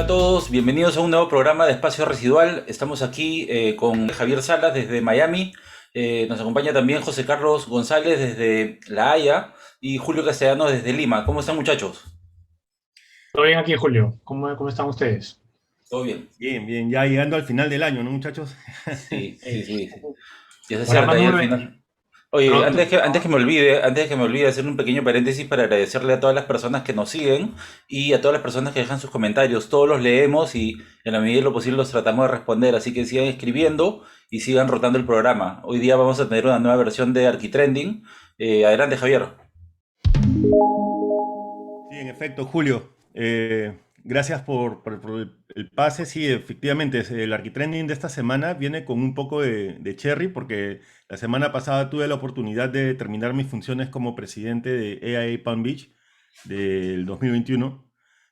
a todos, bienvenidos a un nuevo programa de Espacio Residual. Estamos aquí con Javier Salas desde Miami. Nos acompaña también José Carlos González desde La Haya y Julio Castellanos desde Lima. ¿Cómo están, muchachos? Todo bien aquí, Julio. ¿Cómo están ustedes? ¿Todo bien? Bien, bien, ya llegando al final del año, ¿no, muchachos? Sí, sí, Eh, sí. Ya se Programa acerca ya al número final. 20. Oye, Pronto. antes que me olvide hacer un pequeño paréntesis para agradecerle a todas las personas que nos siguen y a todas las personas que dejan sus comentarios. Todos los leemos y en la medida de lo posible los tratamos de responder, así que sigan escribiendo y sigan rotando el programa. Hoy día vamos a tener una nueva versión de Arquitrending. Adelante, Javier. Sí, en efecto, Julio. Gracias por el pase. Sí, efectivamente, el Arquitrending de esta semana viene con un poco de cherry, porque la semana pasada tuve la oportunidad de terminar mis funciones como presidente de AIA Palm Beach del 2021.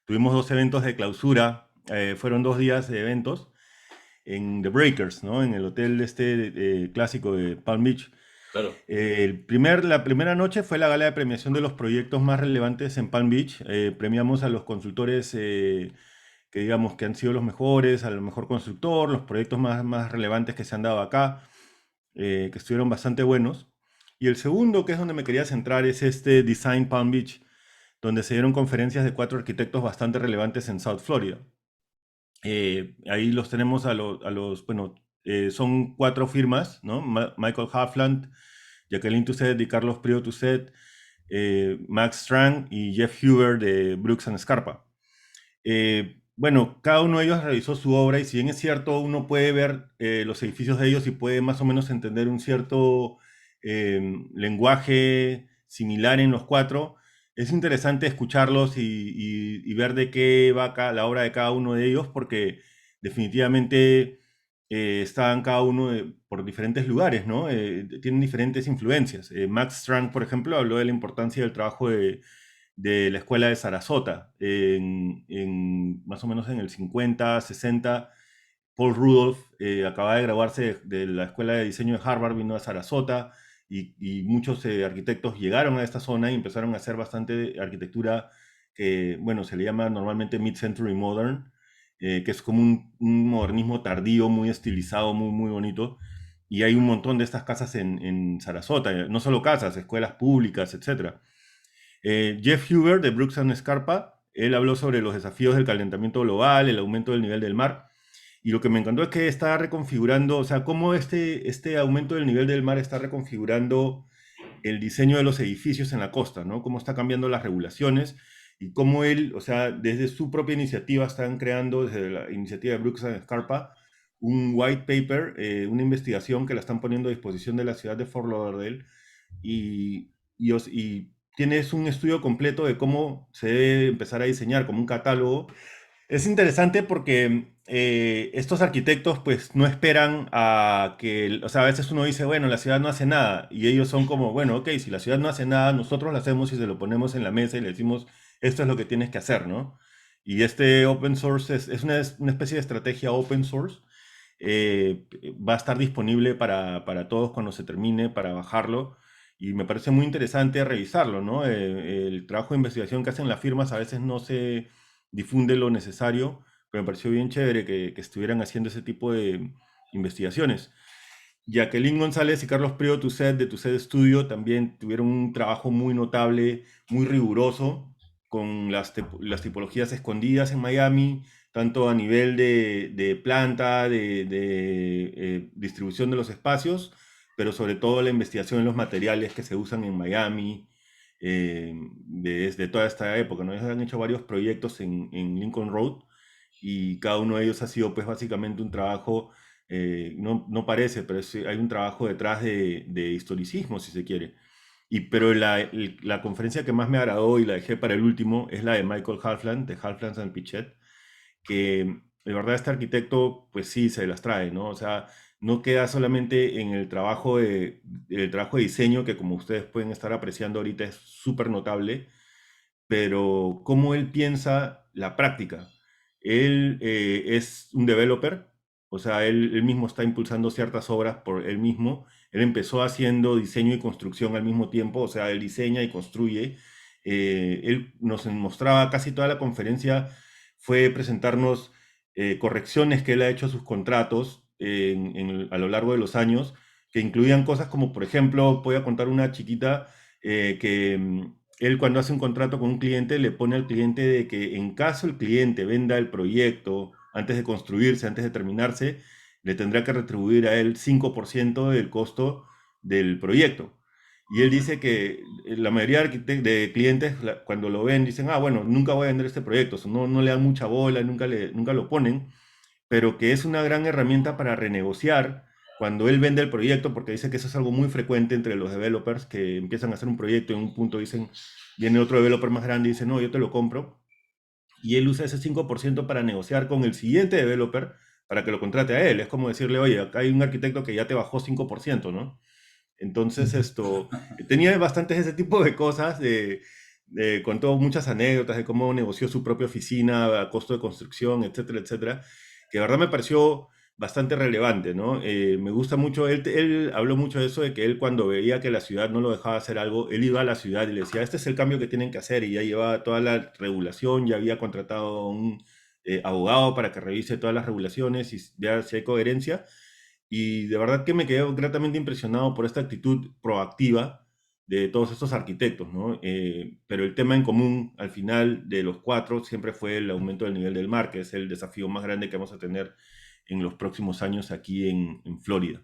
Tuvimos dos eventos de clausura, fueron 2 días de eventos en The Breakers, ¿no? En el hotel clásico de Palm Beach. Claro. La primera noche fue la gala de premiación de los proyectos más relevantes en Palm Beach. Premiamos a los consultores que digamos que han sido los mejores, al mejor constructor, los proyectos más relevantes que se han dado acá, que estuvieron bastante buenos. Y el segundo, que es donde me quería centrar, es este Design Palm Beach, donde se dieron conferencias de 4 arquitectos bastante relevantes en South Florida. Ahí los tenemos bueno, son 4 firmas, ¿no? Michael Hafland, Jacqueline Tusset y Carlos Priо Tusset, Max Strang y Jeff Huber de Brooks and Scarpa. Bueno, cada uno de ellos realizó su obra y si bien es cierto, uno puede ver los edificios de ellos y puede más o menos entender un cierto lenguaje similar en los 4, es interesante escucharlos y ver de qué va la obra de cada uno de ellos porque definitivamente están cada uno por diferentes lugares, ¿no? Tienen diferentes influencias. Max Strang, por ejemplo, habló de la importancia del trabajo de la escuela de Sarasota. Más o menos en el 50, 60, Paul Rudolph acababa de graduarse de la escuela de diseño de Harvard, vino a Sarasota y muchos arquitectos llegaron a esta zona y empezaron a hacer bastante arquitectura que, bueno, se le llama normalmente Mid-Century Modern, que es como un modernismo tardío, muy estilizado, muy, muy bonito. Y hay un montón de estas casas en Sarasota, no solo casas, escuelas públicas, etcétera. Jeff Huber de Brooks and Scarpa, él habló sobre los desafíos del calentamiento global, el aumento del nivel del mar, y lo que me encantó es que está reconfigurando, o sea, cómo este aumento del nivel del mar está reconfigurando el diseño de los edificios en la costa, ¿no? Cómo está cambiando las regulaciones y cómo él, o sea, desde su propia iniciativa están creando, desde la iniciativa de Brooks and Scarpa, un white paper, una investigación que la están poniendo a disposición de la ciudad de Fort Lauderdale y tienes un estudio completo de cómo se debe empezar a diseñar como un catálogo. Es interesante porque estos arquitectos pues no esperan a que, o sea, a veces uno dice, bueno, la ciudad no hace nada y ellos son como, bueno, ok, si la ciudad no hace nada, nosotros lo hacemos y se lo ponemos en la mesa y le decimos, esto es lo que tienes que hacer, ¿no? Y este open source es una especie de estrategia open source. Va a estar disponible para todos cuando se termine, para bajarlo. Y me parece muy interesante revisarlo, ¿no? El trabajo de investigación que hacen las firmas a veces no se difunde lo necesario, pero me pareció bien chévere que estuvieran haciendo ese tipo de investigaciones. Jacqueline González y Carlos Priego Tusset de Tusset Studio también tuvieron un trabajo muy notable, muy riguroso, con las tipologías escondidas en Miami, tanto a nivel de planta, de distribución de los espacios, pero sobre todo la investigación en los materiales que se usan en Miami desde toda esta época, ¿no? Ellos han hecho varios proyectos en Lincoln Road y cada uno de ellos ha sido pues básicamente un trabajo no parece, pero hay un trabajo detrás de historicismo, si se quiere. Pero la conferencia que más me agradó y la dejé para el último es la de Michael Halfland, de Halfland and Pichet, que de verdad este arquitecto, pues sí, se las trae, ¿no? O sea, no queda solamente en el trabajo de diseño, que como ustedes pueden estar apreciando ahorita es súper notable, pero cómo él piensa la práctica. Él es un developer, o sea, él mismo está impulsando ciertas obras por él mismo. Él empezó haciendo diseño y construcción al mismo tiempo, o sea, él diseña y construye. Él nos mostraba casi toda la conferencia fue presentarnos correcciones que él ha hecho a sus contratos a lo largo de los años, que incluían cosas como, por ejemplo, voy a contar una chiquita, que él cuando hace un contrato con un cliente le pone al cliente de que en caso el cliente venda el proyecto antes de construirse, antes de terminarse, le tendrá que retribuir a él 5% del costo del proyecto. Y él dice que la mayoría de clientes, cuando lo ven, dicen, ah, bueno, nunca voy a vender este proyecto, o sea, no le dan mucha bola, nunca lo ponen, pero que es una gran herramienta para renegociar cuando él vende el proyecto, porque dice que eso es algo muy frecuente entre los developers, que empiezan a hacer un proyecto y en un punto dicen, viene otro developer más grande y dice, no, yo te lo compro, y él usa ese 5% para negociar con el siguiente developer para que lo contrate a él. Es como decirle, oye, acá hay un arquitecto que ya te bajó 5%, ¿no? Entonces, tenía bastantes ese tipo de cosas, contó muchas anécdotas de cómo negoció su propia oficina a costo de construcción, etcétera, etcétera, que de verdad me pareció bastante relevante, ¿no? Me gusta mucho, él habló mucho de eso, de que él cuando veía que la ciudad no lo dejaba hacer algo, él iba a la ciudad y le decía, este es el cambio que tienen que hacer, y ya llevaba toda la regulación, ya había contratado a un abogado para que revise todas las regulaciones y vea si hay coherencia, y de verdad que me quedé gratamente impresionado por esta actitud proactiva de todos estos arquitectos, ¿no? Pero el tema en común al final de los cuatro siempre fue el aumento del nivel del mar, que es el desafío más grande que vamos a tener en los próximos años aquí en Florida.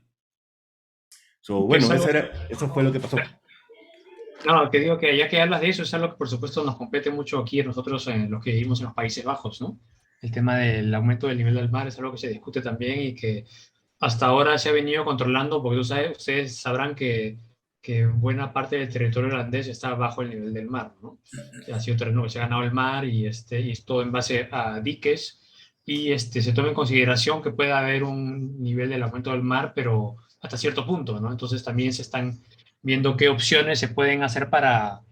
So, Que es bueno, algo, eso fue lo que pasó. no, que digo que ya que hablas de eso, es algo que por supuesto nos compete mucho aquí nosotros en los que vivimos en los Países Bajos, ¿no? El tema del aumento del nivel del mar es algo que se discute también y que hasta ahora se ha venido controlando, porque ustedes sabrán que buena parte del territorio holandés está bajo el nivel del mar, ¿no? Que ha sido terreno que se ha ganado el mar y es todo en base a diques y se toma en consideración que puede haber un nivel del aumento del mar, pero hasta cierto punto, ¿no? Entonces también se están viendo qué opciones se pueden hacer para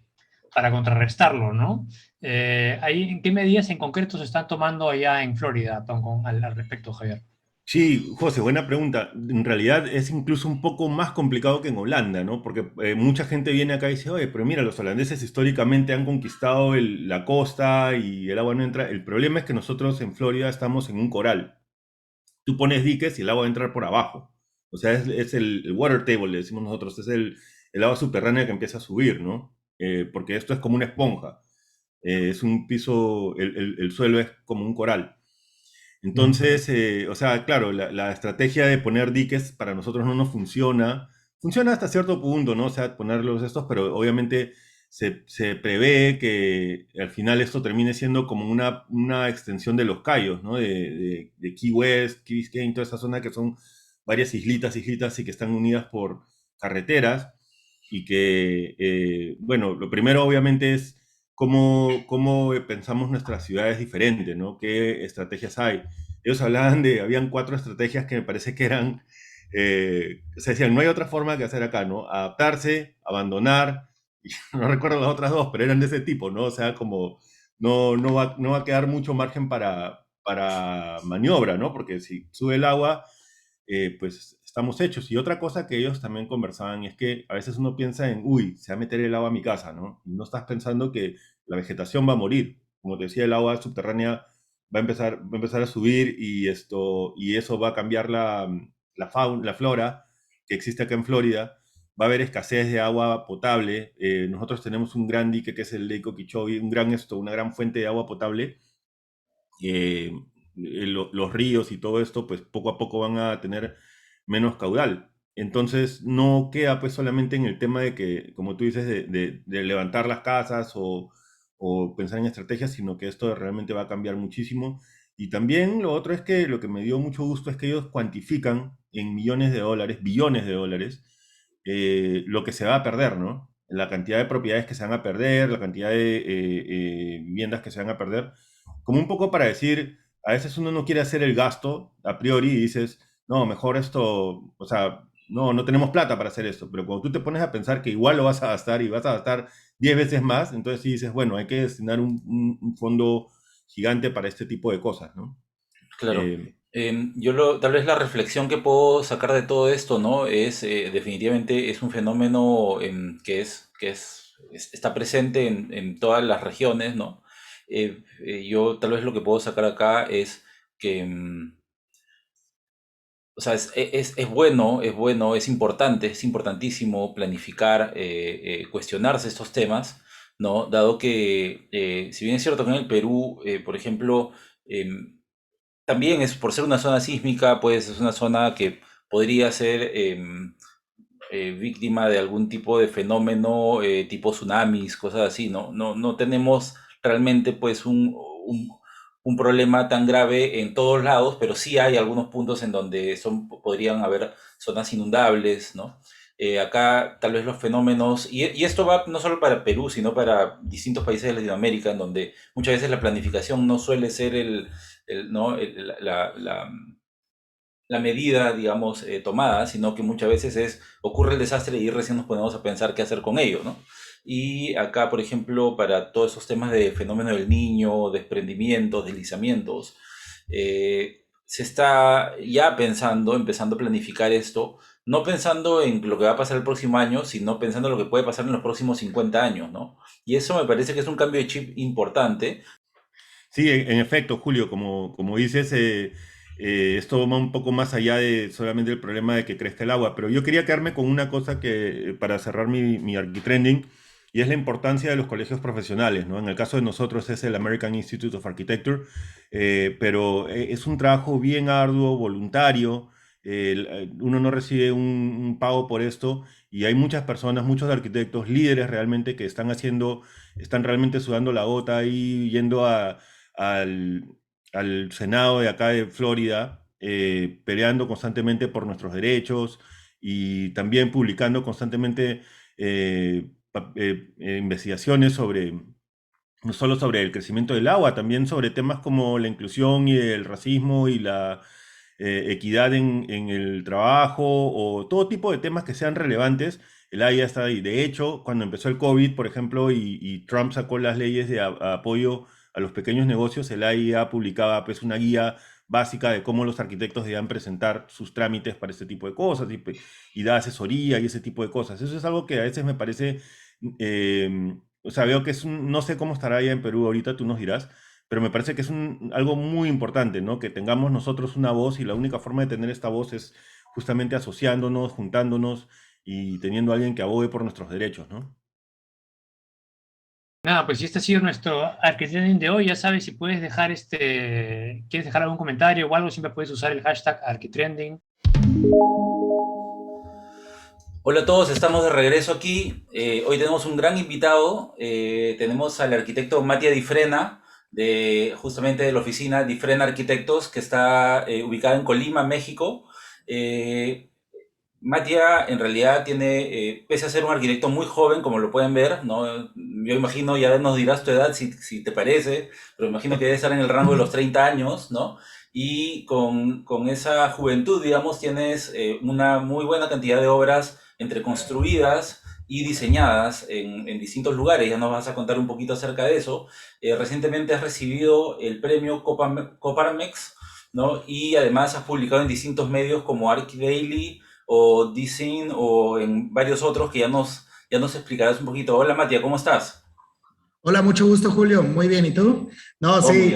contrarrestarlo, ¿no? ¿En qué medidas en concreto se están tomando allá en Florida, al respecto, Javier? Sí, José, buena pregunta. En realidad es incluso un poco más complicado que en Holanda, ¿no? Porque mucha gente viene acá y dice, oye, pero mira, los holandeses históricamente han conquistado la costa y el agua no entra. El problema es que nosotros en Florida estamos en un coral. Tú pones diques y el agua va a entrar por abajo. O sea, es el water table, le decimos nosotros, es el agua subterránea que empieza a subir, ¿no? Porque esto es como una esponja. Es un piso, el suelo es como un coral. Entonces, o sea, claro, la estrategia de poner diques para nosotros no nos funciona. Funciona hasta cierto punto, ¿no? O sea, ponerlos estos, pero obviamente se prevé que al final esto termine siendo como una extensión de los cayos, ¿no? De Key West, Key Biscayne, toda esa zona que son varias islitas y que están unidas por carreteras y que, bueno, lo primero obviamente es cómo pensamos nuestras ciudades diferentes, ¿no? ¿Qué estrategias hay? Ellos hablaban habían cuatro estrategias que me parece que eran, se decían, no hay otra forma que hacer acá, ¿no? Adaptarse, abandonar, y no recuerdo las otras dos, pero eran de ese tipo, ¿no? O sea, como no va a quedar mucho margen para maniobra, ¿no? Porque si sube el agua, pues estamos hechos. Y otra cosa que ellos también conversaban es que a veces uno piensa en, uy, se va a meter el agua a mi casa, ¿no? Y no estás pensando que la vegetación va a morir. Como te decía, el agua subterránea va a empezar a subir y eso va a cambiar la fauna, la flora que existe acá en Florida. Va a haber escasez de agua potable. Nosotros tenemos un gran dique que es el Lake Okeechobee, una gran fuente de agua potable. Los ríos y todo esto, pues poco a poco van a tener menos caudal. Entonces no queda pues solamente en el tema de que, como tú dices, de levantar las casas o pensar en estrategias, sino que esto realmente va a cambiar muchísimo. Y también lo otro es que lo que me dio mucho gusto es que ellos cuantifican en millones de dólares, billones de dólares, lo que se va a perder, ¿no? La cantidad de propiedades que se van a perder, la cantidad de viviendas que se van a perder, como un poco para decir, a veces uno no quiere hacer el gasto a priori y dices, no, mejor esto, o sea, no tenemos plata para hacer esto, pero cuando tú te pones a pensar que igual lo vas a gastar y vas a gastar 10 veces más, entonces sí dices, bueno, hay que destinar un fondo gigante para este tipo de cosas, ¿no? Claro. Eh, Tal vez la reflexión que puedo sacar de todo esto, ¿no? Es definitivamente es un fenómeno está presente en todas las regiones, ¿no? Yo tal vez lo que puedo sacar acá es que, o sea, es bueno, es importantísimo planificar, cuestionarse estos temas, ¿no? Dado que, si bien es cierto que en el Perú, por ejemplo, también es por ser una zona sísmica, pues es una zona que podría ser víctima de algún tipo de fenómeno tipo tsunamis, cosas así, ¿no? No tenemos realmente pues un problema tan grave en todos lados, pero sí hay algunos puntos en donde podrían haber zonas inundables, ¿no? Acá tal vez los fenómenos, y esto va no solo para Perú, sino para distintos países de Latinoamérica, en donde muchas veces la planificación no suele ser ¿no? la medida, digamos, tomada, sino que muchas veces ocurre el desastre y recién nos ponemos a pensar qué hacer con ello, ¿no? Y acá, por ejemplo, para todos esos temas de fenómeno del niño, desprendimientos, deslizamientos, se está ya pensando, empezando a planificar esto, no pensando en lo que va a pasar el próximo año, sino pensando en lo que puede pasar en los próximos 50 años, ¿no? Y eso me parece que es un cambio de chip importante. Sí, en efecto, Julio, como dices, esto va un poco más allá de solamente el problema de que crezca el agua, pero yo quería quedarme con una cosa que, para cerrar mi architrending, y es la importancia de los colegios profesionales, ¿no? En el caso de nosotros es el American Institute of Architecture, pero es un trabajo bien arduo, voluntario, uno no recibe un pago por esto, y hay muchas personas, muchos arquitectos, líderes realmente que están realmente sudando la gota ahí, yendo al, al Senado de acá de Florida, peleando constantemente por nuestros derechos y también publicando constantemente investigaciones sobre, no solo sobre el crecimiento del agua, también sobre temas como la inclusión y el racismo y la equidad en el trabajo o todo tipo de temas que sean relevantes. El AIA está ahí. De hecho, cuando empezó el COVID, por ejemplo, y Trump sacó las leyes de apoyo a los pequeños negocios, el AIA publicaba pues una guía básica de cómo los arquitectos debían presentar sus trámites para este tipo de cosas y da asesoría y ese tipo de cosas. Eso es algo que a veces me parece, o sea, veo que no sé cómo estará allá en Perú ahorita, tú nos dirás, pero me parece que es algo muy importante, ¿no? Que tengamos nosotros una voz y la única forma de tener esta voz es justamente asociándonos, juntándonos y teniendo a alguien que abogue por nuestros derechos, ¿no? Nada, pues si este ha sido nuestro Architrending de hoy, ya sabes, si puedes dejar quieres dejar algún comentario o algo, siempre puedes usar el hashtag Architrending. Hola a todos, estamos de regreso aquí. Hoy tenemos un gran invitado. Tenemos al arquitecto Matías Di Frena, justamente de la oficina Di Frena Arquitectos, que está ubicada en Colima, México. Eh, Matías en realidad pese a ser un arquitecto muy joven, como lo pueden ver, ¿no? Yo imagino, ya nos dirás tu edad si te parece, pero imagino que debe estar en el rango de los 30 años, ¿no? Y con esa juventud, digamos, tienes una muy buena cantidad de obras entre construidas y diseñadas en distintos lugares. Ya nos vas a contar un poquito acerca de eso. Recientemente has recibido el premio Coparmex, ¿no? Y además has publicado en distintos medios como ArchDaily o Dicen o en varios otros que ya nos explicarás un poquito. Hola Matías, ¿cómo estás? Hola, mucho gusto, Julio. Muy bien, ¿y tú? No, Todo muy sí,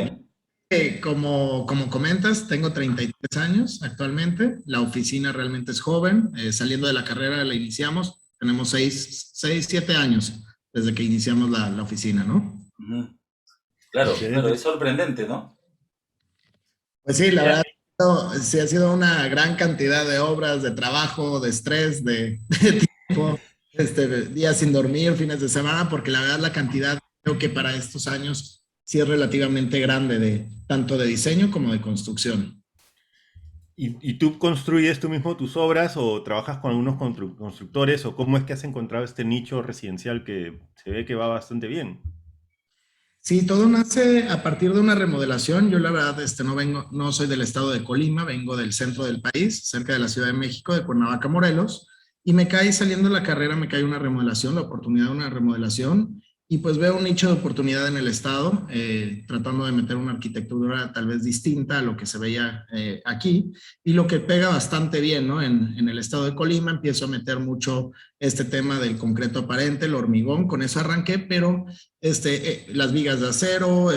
bien. como comentas, tengo 33 años actualmente. La oficina realmente es joven. Saliendo de la carrera la iniciamos. Tenemos 7 años desde que iniciamos la oficina, ¿no? Ujú. Claro, claro, Excelente. es sorprendente, ¿no? Pues sí, la Ya. verdad, no, sí ha sido una gran cantidad de obras, de trabajo, de estrés, de tiempo, días sin dormir, fines de semana, porque la verdad la cantidad creo que para estos años sí es relativamente grande de tanto de diseño como de construcción. ¿Y tú construyes tú mismo tus obras o trabajas con algunos constructores o cómo es que has encontrado este nicho residencial que se ve que va bastante bien? Sí, todo nace a partir de una remodelación. Yo la verdad no soy del estado de Colima, vengo del centro del país, cerca de la Ciudad de México, de Cuernavaca, Morelos, y me cae saliendo de la carrera, me cae una remodelación, la oportunidad de una remodelación, y pues veo un nicho de oportunidad en el estado, tratando de meter una arquitectura tal vez distinta a lo que se veía aquí, y lo que pega bastante bien, ¿no? En el estado de Colima empiezo a meter mucho este tema del concreto aparente, el hormigón, con eso arranqué, pero las vigas de acero,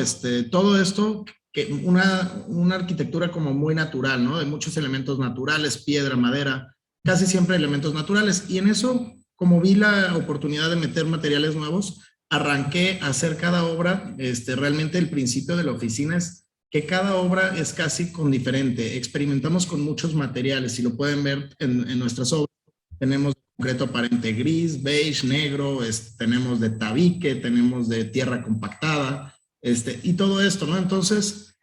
todo esto, que una arquitectura como muy natural, ¿no? De muchos elementos naturales, piedra, madera, casi siempre elementos naturales, y en eso, como vi la oportunidad de meter materiales nuevos, arranqué a hacer cada obra. Realmente el principio de la oficina es que cada obra es casi con diferente. Experimentamos con muchos materiales, y lo pueden ver en nuestras obras. Tenemos concreto aparente gris, beige, negro, tenemos de tabique, tenemos de tierra compactada, y todo esto, ¿no? Entonces,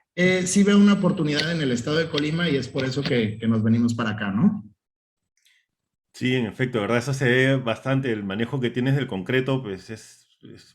sí veo una oportunidad en el estado de Colima, y es por eso que nos venimos para acá, ¿no? Sí, en efecto, ¿verdad? Eso se ve bastante. El manejo que tienes del concreto, pues es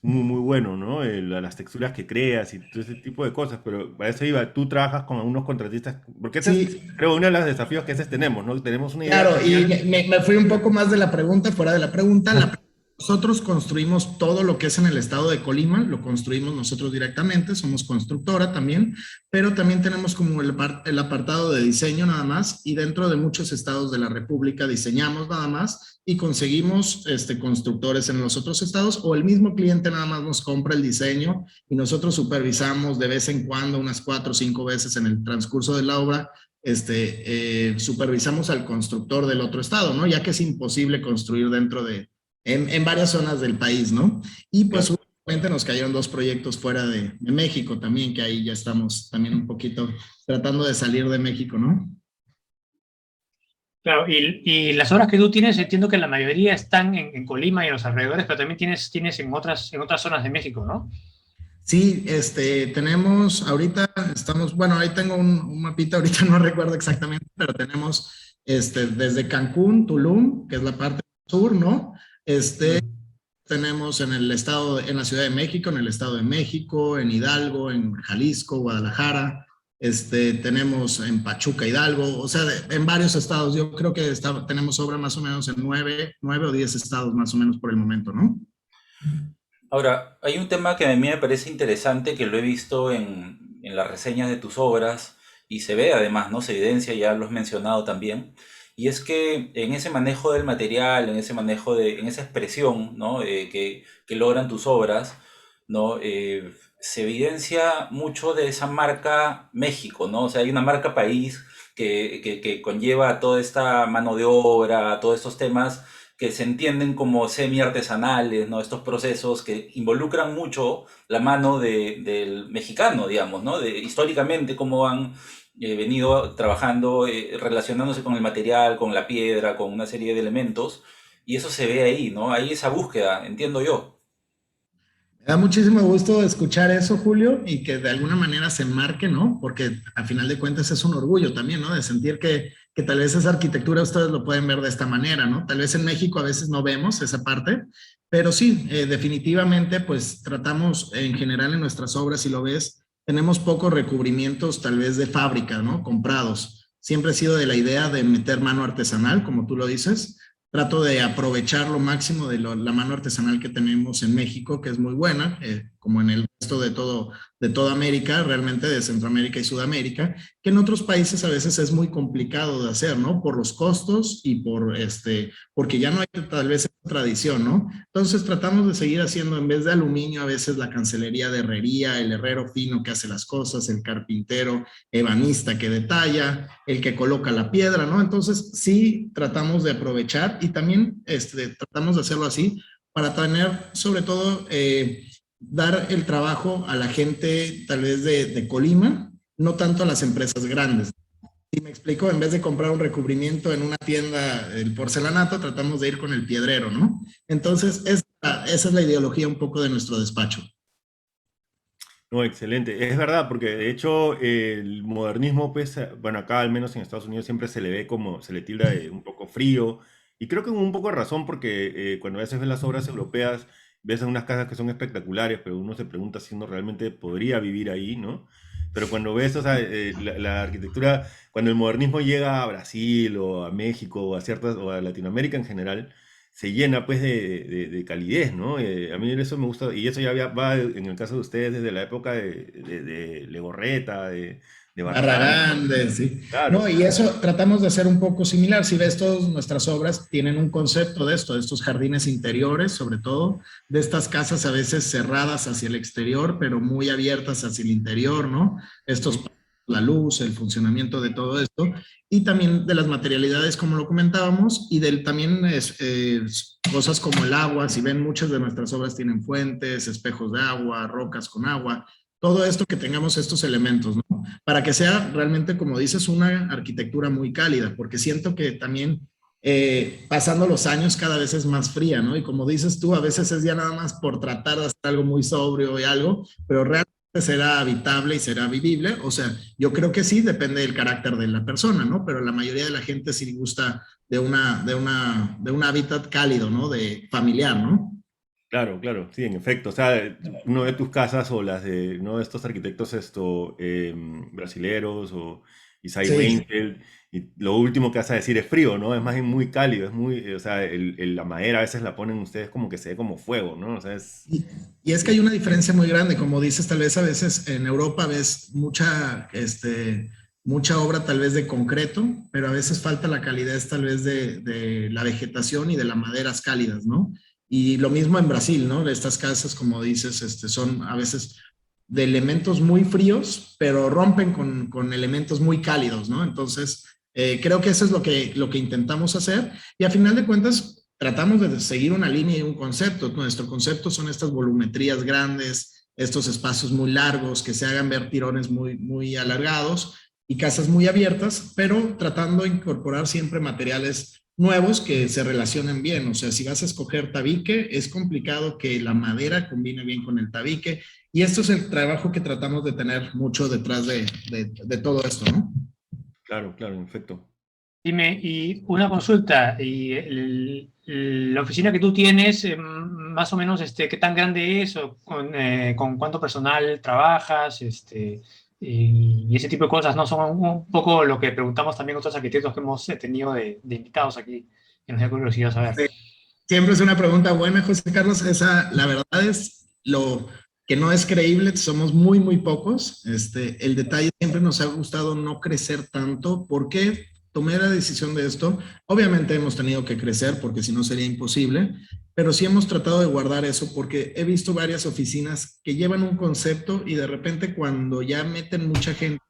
muy, muy bueno, ¿no? Las texturas que creas y todo ese tipo de cosas. Pero para eso iba, tú trabajas con algunos contratistas, porque ese es, Sí, creo, uno de los desafíos que a veces tenemos, ¿no? Tenemos una idea claro, y genial. me fui un poco más de la pregunta, fuera de la pregunta. Nosotros construimos todo lo que es en el estado de Colima, lo construimos nosotros directamente, somos constructora también, pero también tenemos como el apartado de diseño nada más, y dentro de muchos estados de la República diseñamos nada más y conseguimos constructores en los otros estados, o el mismo cliente nada más nos compra el diseño y nosotros supervisamos de vez en cuando, unas 4 o 5 veces en el transcurso de la obra. Supervisamos al constructor del otro estado, ¿no? Ya que es imposible construir en varias zonas del país, ¿no? Y pues Claro. últimamente nos cayeron 2 proyectos fuera de México también, que ahí ya estamos también un poquito tratando de salir de México, ¿no? Claro, y las obras que tú tienes, entiendo que la mayoría están en Colima y en los alrededores, pero también tienes en otras zonas de México, ¿no? Sí, tenemos, ahorita estamos, bueno, ahí tengo un mapita, ahorita no recuerdo exactamente, pero tenemos desde Cancún, Tulum, que es la parte sur, ¿no? Tenemos en el estado, en la Ciudad de México, en el Estado de México, en Hidalgo, en Jalisco, Guadalajara, tenemos en Pachuca, Hidalgo, o sea, en varios estados. Yo creo que tenemos obra más o menos en 9 o 10 estados más o menos por el momento, ¿no? Ahora, hay un tema que a mí me parece interesante, que lo he visto en las reseñas de tus obras y se ve además, ¿no? Se evidencia, ya lo has mencionado también, y es que en ese manejo del material, en ese manejo en esa expresión, ¿no? Que logran tus obras, ¿no? Se evidencia mucho de esa marca México, ¿no? O sea, hay una marca país que conlleva toda esta mano de obra, todos estos temas que se entienden como semi-artesanales, ¿no? Estos procesos que involucran mucho la mano del mexicano, digamos, ¿no? Históricamente cómo han venido trabajando, relacionándose con el material, con la piedra, con una serie de elementos, y eso se ve ahí, ¿no? Hay esa búsqueda, entiendo yo. Me da muchísimo gusto escuchar eso, Julio, y que de alguna manera se marque, ¿no? Porque a final de cuentas es un orgullo también, ¿no? De sentir que tal vez esa arquitectura ustedes lo pueden ver de esta manera, ¿no? Tal vez en México a veces no vemos esa parte, pero sí, definitivamente, pues tratamos en general en nuestras obras, si lo ves, tenemos pocos recubrimientos tal vez de fábrica, ¿no? Comprados. Siempre ha sido de la idea de meter mano artesanal, como tú lo dices. Trato de aprovechar lo máximo de la mano artesanal que tenemos en México, que es muy buena, como en el resto de toda América, realmente de Centroamérica y Sudamérica, que en otros países a veces es muy complicado de hacer, ¿no? Por los costos y porque ya no hay tal vez esa tradición, ¿no? Entonces tratamos de seguir haciendo, en vez de aluminio, a veces la cancelería de herrería, el herrero fino que hace las cosas, el carpintero, ebanista que detalla, el que coloca la piedra, ¿no? Entonces sí tratamos de aprovechar, y también tratamos de hacerlo así para tener, sobre todo, dar el trabajo a la gente tal vez de Colima, no tanto a las empresas grandes. Si me explico, en vez de comprar un recubrimiento en una tienda, el porcelanato, tratamos de ir con el piedrero, ¿no? Entonces, esa es la ideología un poco de nuestro despacho. No, excelente. Es verdad, porque de hecho el modernismo, pues, bueno, acá al menos en Estados Unidos siempre se le ve como, se le tilda de un poco frío, y creo que con un poco de razón, porque cuando a veces ves las obras europeas, ves unas casas que son espectaculares, pero uno se pregunta si uno realmente podría vivir ahí, ¿no? Pero cuando ves, o sea, la arquitectura, cuando el modernismo llega a Brasil o a México o a ciertas, o a Latinoamérica en general, se llena pues de calidez, ¿no? A mí eso me gusta, y eso ya va en el caso de ustedes desde la época de Legorreta, de Barragán, Barragán, sí. No, claro, y eso tratamos de hacer un poco similar. Si ves, todas nuestras obras tienen un concepto de esto, de estos jardines interiores, sobre todo, de estas casas a veces cerradas hacia el exterior, pero muy abiertas hacia el interior, ¿no? Estos, ujú, la luz, el funcionamiento de todo esto, y también de las materialidades, como lo comentábamos, y del también cosas como el agua. Si ven, muchas de nuestras obras tienen fuentes, espejos de agua, rocas con agua, todo esto que tengamos estos elementos, ¿no? Para que sea realmente, como dices, una arquitectura muy cálida, porque siento que también pasando los años cada vez es más fría, ¿no? Y como dices tú, a veces es ya nada más por tratar de hacer algo muy sobrio y algo, pero realmente será habitable y será vivible. O sea, yo creo que sí, depende del carácter de la persona, ¿no? Pero la mayoría de la gente sí gusta de un hábitat cálido, ¿no? De familiar, ¿no? claro, claro, sí, en efecto, o sea, uno de tus casas o las de uno de estos arquitectos brasileros o Isai Sí. Weinfeld, y lo último que vas a decir es frío, ¿no? Es más bien muy cálido, es muy, o sea, la madera a veces la ponen ustedes como que se ve como fuego, ¿no? O sea, es... Y, y es que hay una diferencia muy grande, como dices, tal vez a veces en Europa ves mucha obra tal vez de concreto, pero a veces falta la calidez tal vez de la vegetación y de las maderas cálidas, ¿no? Y lo mismo en Brasil, ¿no? Estas casas, como dices, son a veces de elementos muy fríos, pero rompen con elementos muy cálidos, ¿no? Entonces, creo que eso es lo que intentamos hacer y a final de cuentas tratamos de seguir una línea y un concepto. Nuestro concepto son estas volumetrías grandes, estos espacios muy largos, que se hagan ver tirones muy alargados y casas muy abiertas, pero tratando de incorporar siempre materiales nuevos que se relacionen bien. O sea, si vas a escoger tabique, es complicado que la madera combine bien con el tabique. Y esto es el trabajo que tratamos de tener mucho detrás de todo esto, ¿no? Claro, claro, en efecto. Dime, y una consulta, y la oficina que tú tienes, más o menos, ¿qué tan grande es o con cuánto personal trabajas? Y ese tipo de cosas, ¿no? Son un poco lo que preguntamos también a otros arquitectos que hemos tenido de invitados aquí, que nos da curiosidad saber. Siempre es una pregunta buena, José Carlos. Esa, la verdad es lo que no es creíble. Somos muy pocos. El detalle siempre nos ha gustado no crecer tanto. ¿Por qué tomé la decisión de esto? Obviamente hemos tenido que crecer porque si no sería imposible, pero sí hemos tratado de guardar eso porque he visto varias oficinas que llevan un concepto y de repente cuando ya meten mucha gente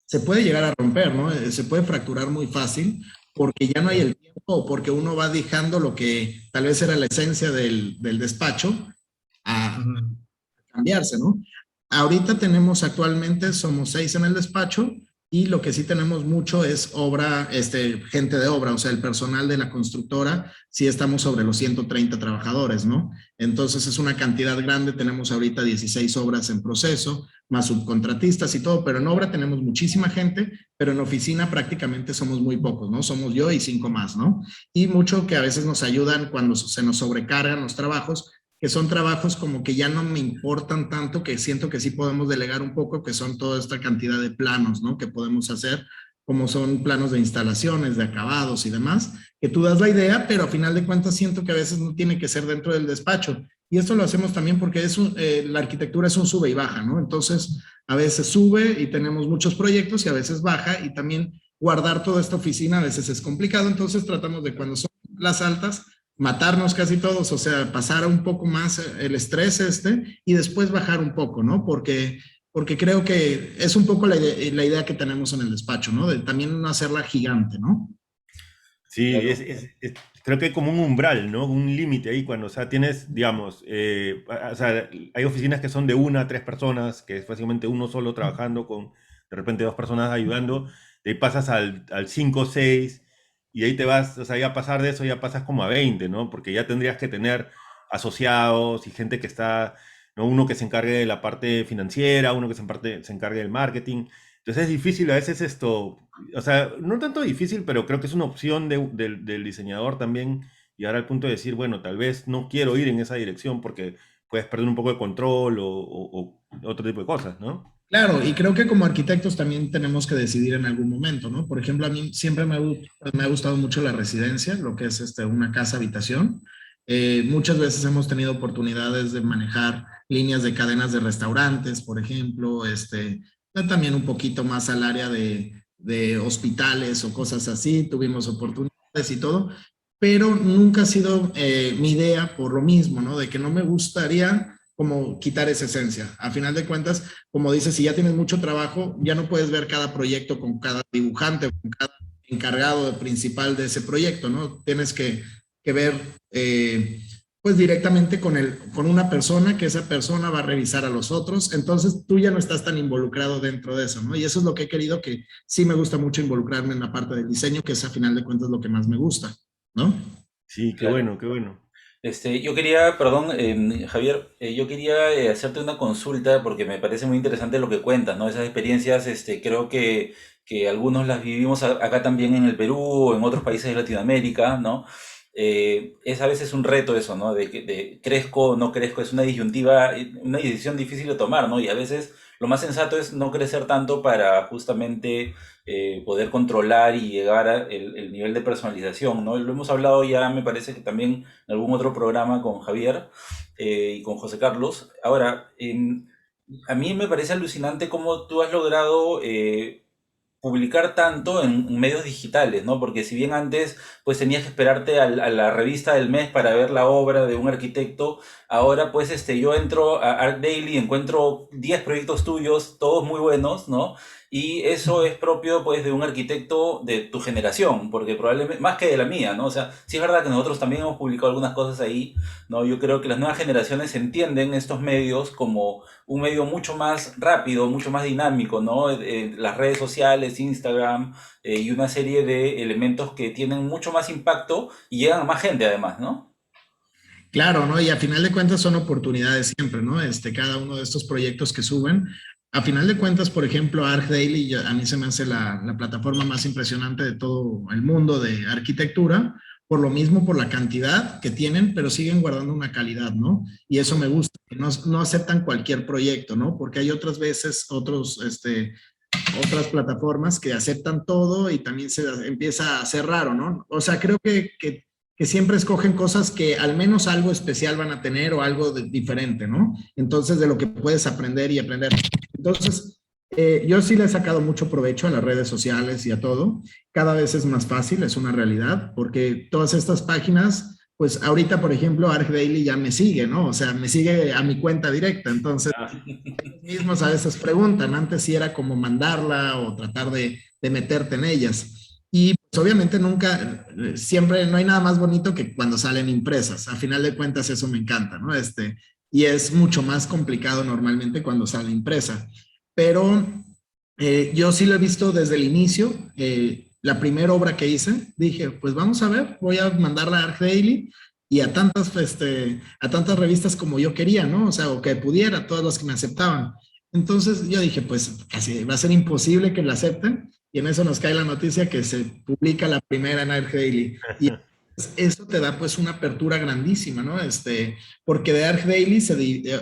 se puede llegar a romper, ¿no? Se puede fracturar muy fácil porque ya no hay el tiempo o porque uno va dejando lo que tal vez era la esencia del despacho a Ujú. cambiarse, ¿no? Ahorita tenemos actualmente, somos 6 en el despacho y lo que sí tenemos mucho es obra, gente de obra, o sea, el personal de la constructora, sí estamos sobre los 130 trabajadores, ¿no? Entonces es una cantidad grande, tenemos ahorita 16 obras en proceso, más subcontratistas y todo, pero en obra tenemos muchísima gente, pero en oficina prácticamente somos muy pocos, ¿no? Somos yo y 5 más, ¿no? Y mucho que a veces nos ayudan cuando se nos sobrecargan los trabajos, que son trabajos como que ya no me importan tanto, que siento que sí podemos delegar un poco, que son toda esta cantidad de planos, ¿no? Que podemos hacer, como son planos de instalaciones, de acabados y demás, que tú das la idea, pero a final de cuentas siento que a veces no tiene que ser dentro del despacho. Y esto lo hacemos también porque la arquitectura es un sube y baja, ¿no? Entonces, a veces sube y tenemos muchos proyectos y a veces baja y también guardar toda esta oficina a veces es complicado. Entonces, tratamos de cuando son las altas, matarnos casi todos, o sea, pasar un poco más el estrés y después bajar un poco, ¿no? Porque creo que es un poco la idea que tenemos en el despacho, ¿no? De también no hacerla gigante, ¿no? Sí, creo que hay como un umbral, ¿no? Un límite ahí cuando, o sea, tienes, digamos, o sea, hay oficinas que son de 1 a 3 personas, que es básicamente uno solo trabajando con de repente 2 personas ayudando, de ahí pasas al 5 o 6, y de ahí te vas, o sea, ya pasar de eso ya pasas como a 20, ¿no? Porque ya tendrías que tener asociados y gente que está, ¿no? Uno que se encargue de la parte financiera, uno que se encargue del marketing. Entonces es difícil a veces esto, o sea, no tanto difícil, pero creo que es una opción del diseñador también llegar al punto de decir, bueno, tal vez no quiero ir en esa dirección porque puedes perder un poco de control o otro tipo de cosas, ¿no? Claro, y creo que como arquitectos también tenemos que decidir en algún momento, ¿no? Por ejemplo, a mí siempre me ha gustado mucho la residencia, lo que es una casa habitación. Muchas veces hemos tenido oportunidades de manejar líneas de cadenas de restaurantes, por ejemplo, también un poquito más al área de hospitales o cosas así, tuvimos oportunidades y todo, pero nunca ha sido mi idea por lo mismo, ¿no? De que no me gustaría como quitar esa esencia. A final de cuentas, como dices, si ya tienes mucho trabajo, ya no puedes ver cada proyecto con cada dibujante, con cada encargado principal de ese proyecto, ¿no? Tienes que ver pues directamente con una persona, que esa persona va a revisar a los otros, entonces tú ya no estás tan involucrado dentro de eso, ¿no? Y eso es lo que he querido, que sí me gusta mucho involucrarme en la parte del diseño, que es a final de cuentas lo que más me gusta, ¿no? Sí, qué Claro. bueno, qué bueno. Yo quería, perdón, Javier, yo quería hacerte una consulta porque me parece muy interesante lo que cuentas, ¿no? Esas experiencias, creo que algunos las vivimos acá también en el Perú o en otros países de Latinoamérica, ¿no? Es a veces un reto eso, ¿no? De crezco o no crezco, es una disyuntiva, una decisión difícil de tomar, ¿no? Y a veces lo más sensato es no crecer tanto para justamente poder controlar y llegar a el nivel de personalización, ¿no? Lo hemos hablado ya, me parece que también en algún otro programa con Javier y con José Carlos. Ahora, a mí me parece alucinante cómo tú has logrado publicar tanto en medios digitales, ¿no? Porque si bien antes pues tenías que esperarte a la revista del mes para ver la obra de un arquitecto, ahora pues yo entro a ArcDaily y encuentro 10 proyectos tuyos, todos muy buenos, ¿no? Y eso es propio pues de un arquitecto de tu generación, porque probablemente, más que de la mía, ¿no? O sea, sí es verdad que nosotros también hemos publicado algunas cosas ahí, ¿no? Yo creo que las nuevas generaciones entienden estos medios como un medio mucho más rápido, mucho más dinámico, ¿no? Las redes sociales, Instagram y una serie de elementos que tienen mucho más impacto y llegan a más gente además, ¿no? Claro, ¿no? Y a final de cuentas son oportunidades siempre, ¿no? Cada uno de estos proyectos que suben. A final de cuentas, por ejemplo, ArcDaily, a mí se me hace la plataforma más impresionante de todo el mundo de arquitectura, por lo mismo, por la cantidad que tienen, pero siguen guardando una calidad, ¿no? Y eso me gusta, que no aceptan cualquier proyecto, ¿no? Porque hay otras veces, otras plataformas que aceptan todo y también se empieza a hacer raro, ¿no? O sea, creo que siempre escogen cosas que al menos algo especial van a tener o algo diferente, ¿no? Entonces, de lo que puedes aprender y aprender. Entonces, yo sí le he sacado mucho provecho a las redes sociales y a todo. Cada vez es más fácil, es una realidad, porque todas estas páginas, pues ahorita, por ejemplo, ArcDaily ya me sigue, ¿no? O sea, me sigue a mi cuenta directa. Entonces, ellos mismos a veces preguntan, antes sí era como mandarla o tratar de meterte en ellas. Y pues obviamente nunca, siempre no hay nada más bonito que cuando salen impresas. A final de cuentas eso me encanta, ¿no? Y es mucho más complicado normalmente cuando sale impresa. Pero yo sí lo he visto desde el inicio. La primera obra que hice, dije, pues vamos a ver, voy a mandarla a Arc Daily y a tantas revistas como yo quería, ¿no? O sea, o que pudiera, todas las que me aceptaban. Entonces yo dije, pues casi va a ser imposible que la acepten, y en eso nos cae la noticia que se publica la primera en Arc Daily. Y eso te da pues una apertura grandísima, ¿no? Porque de Arc Daily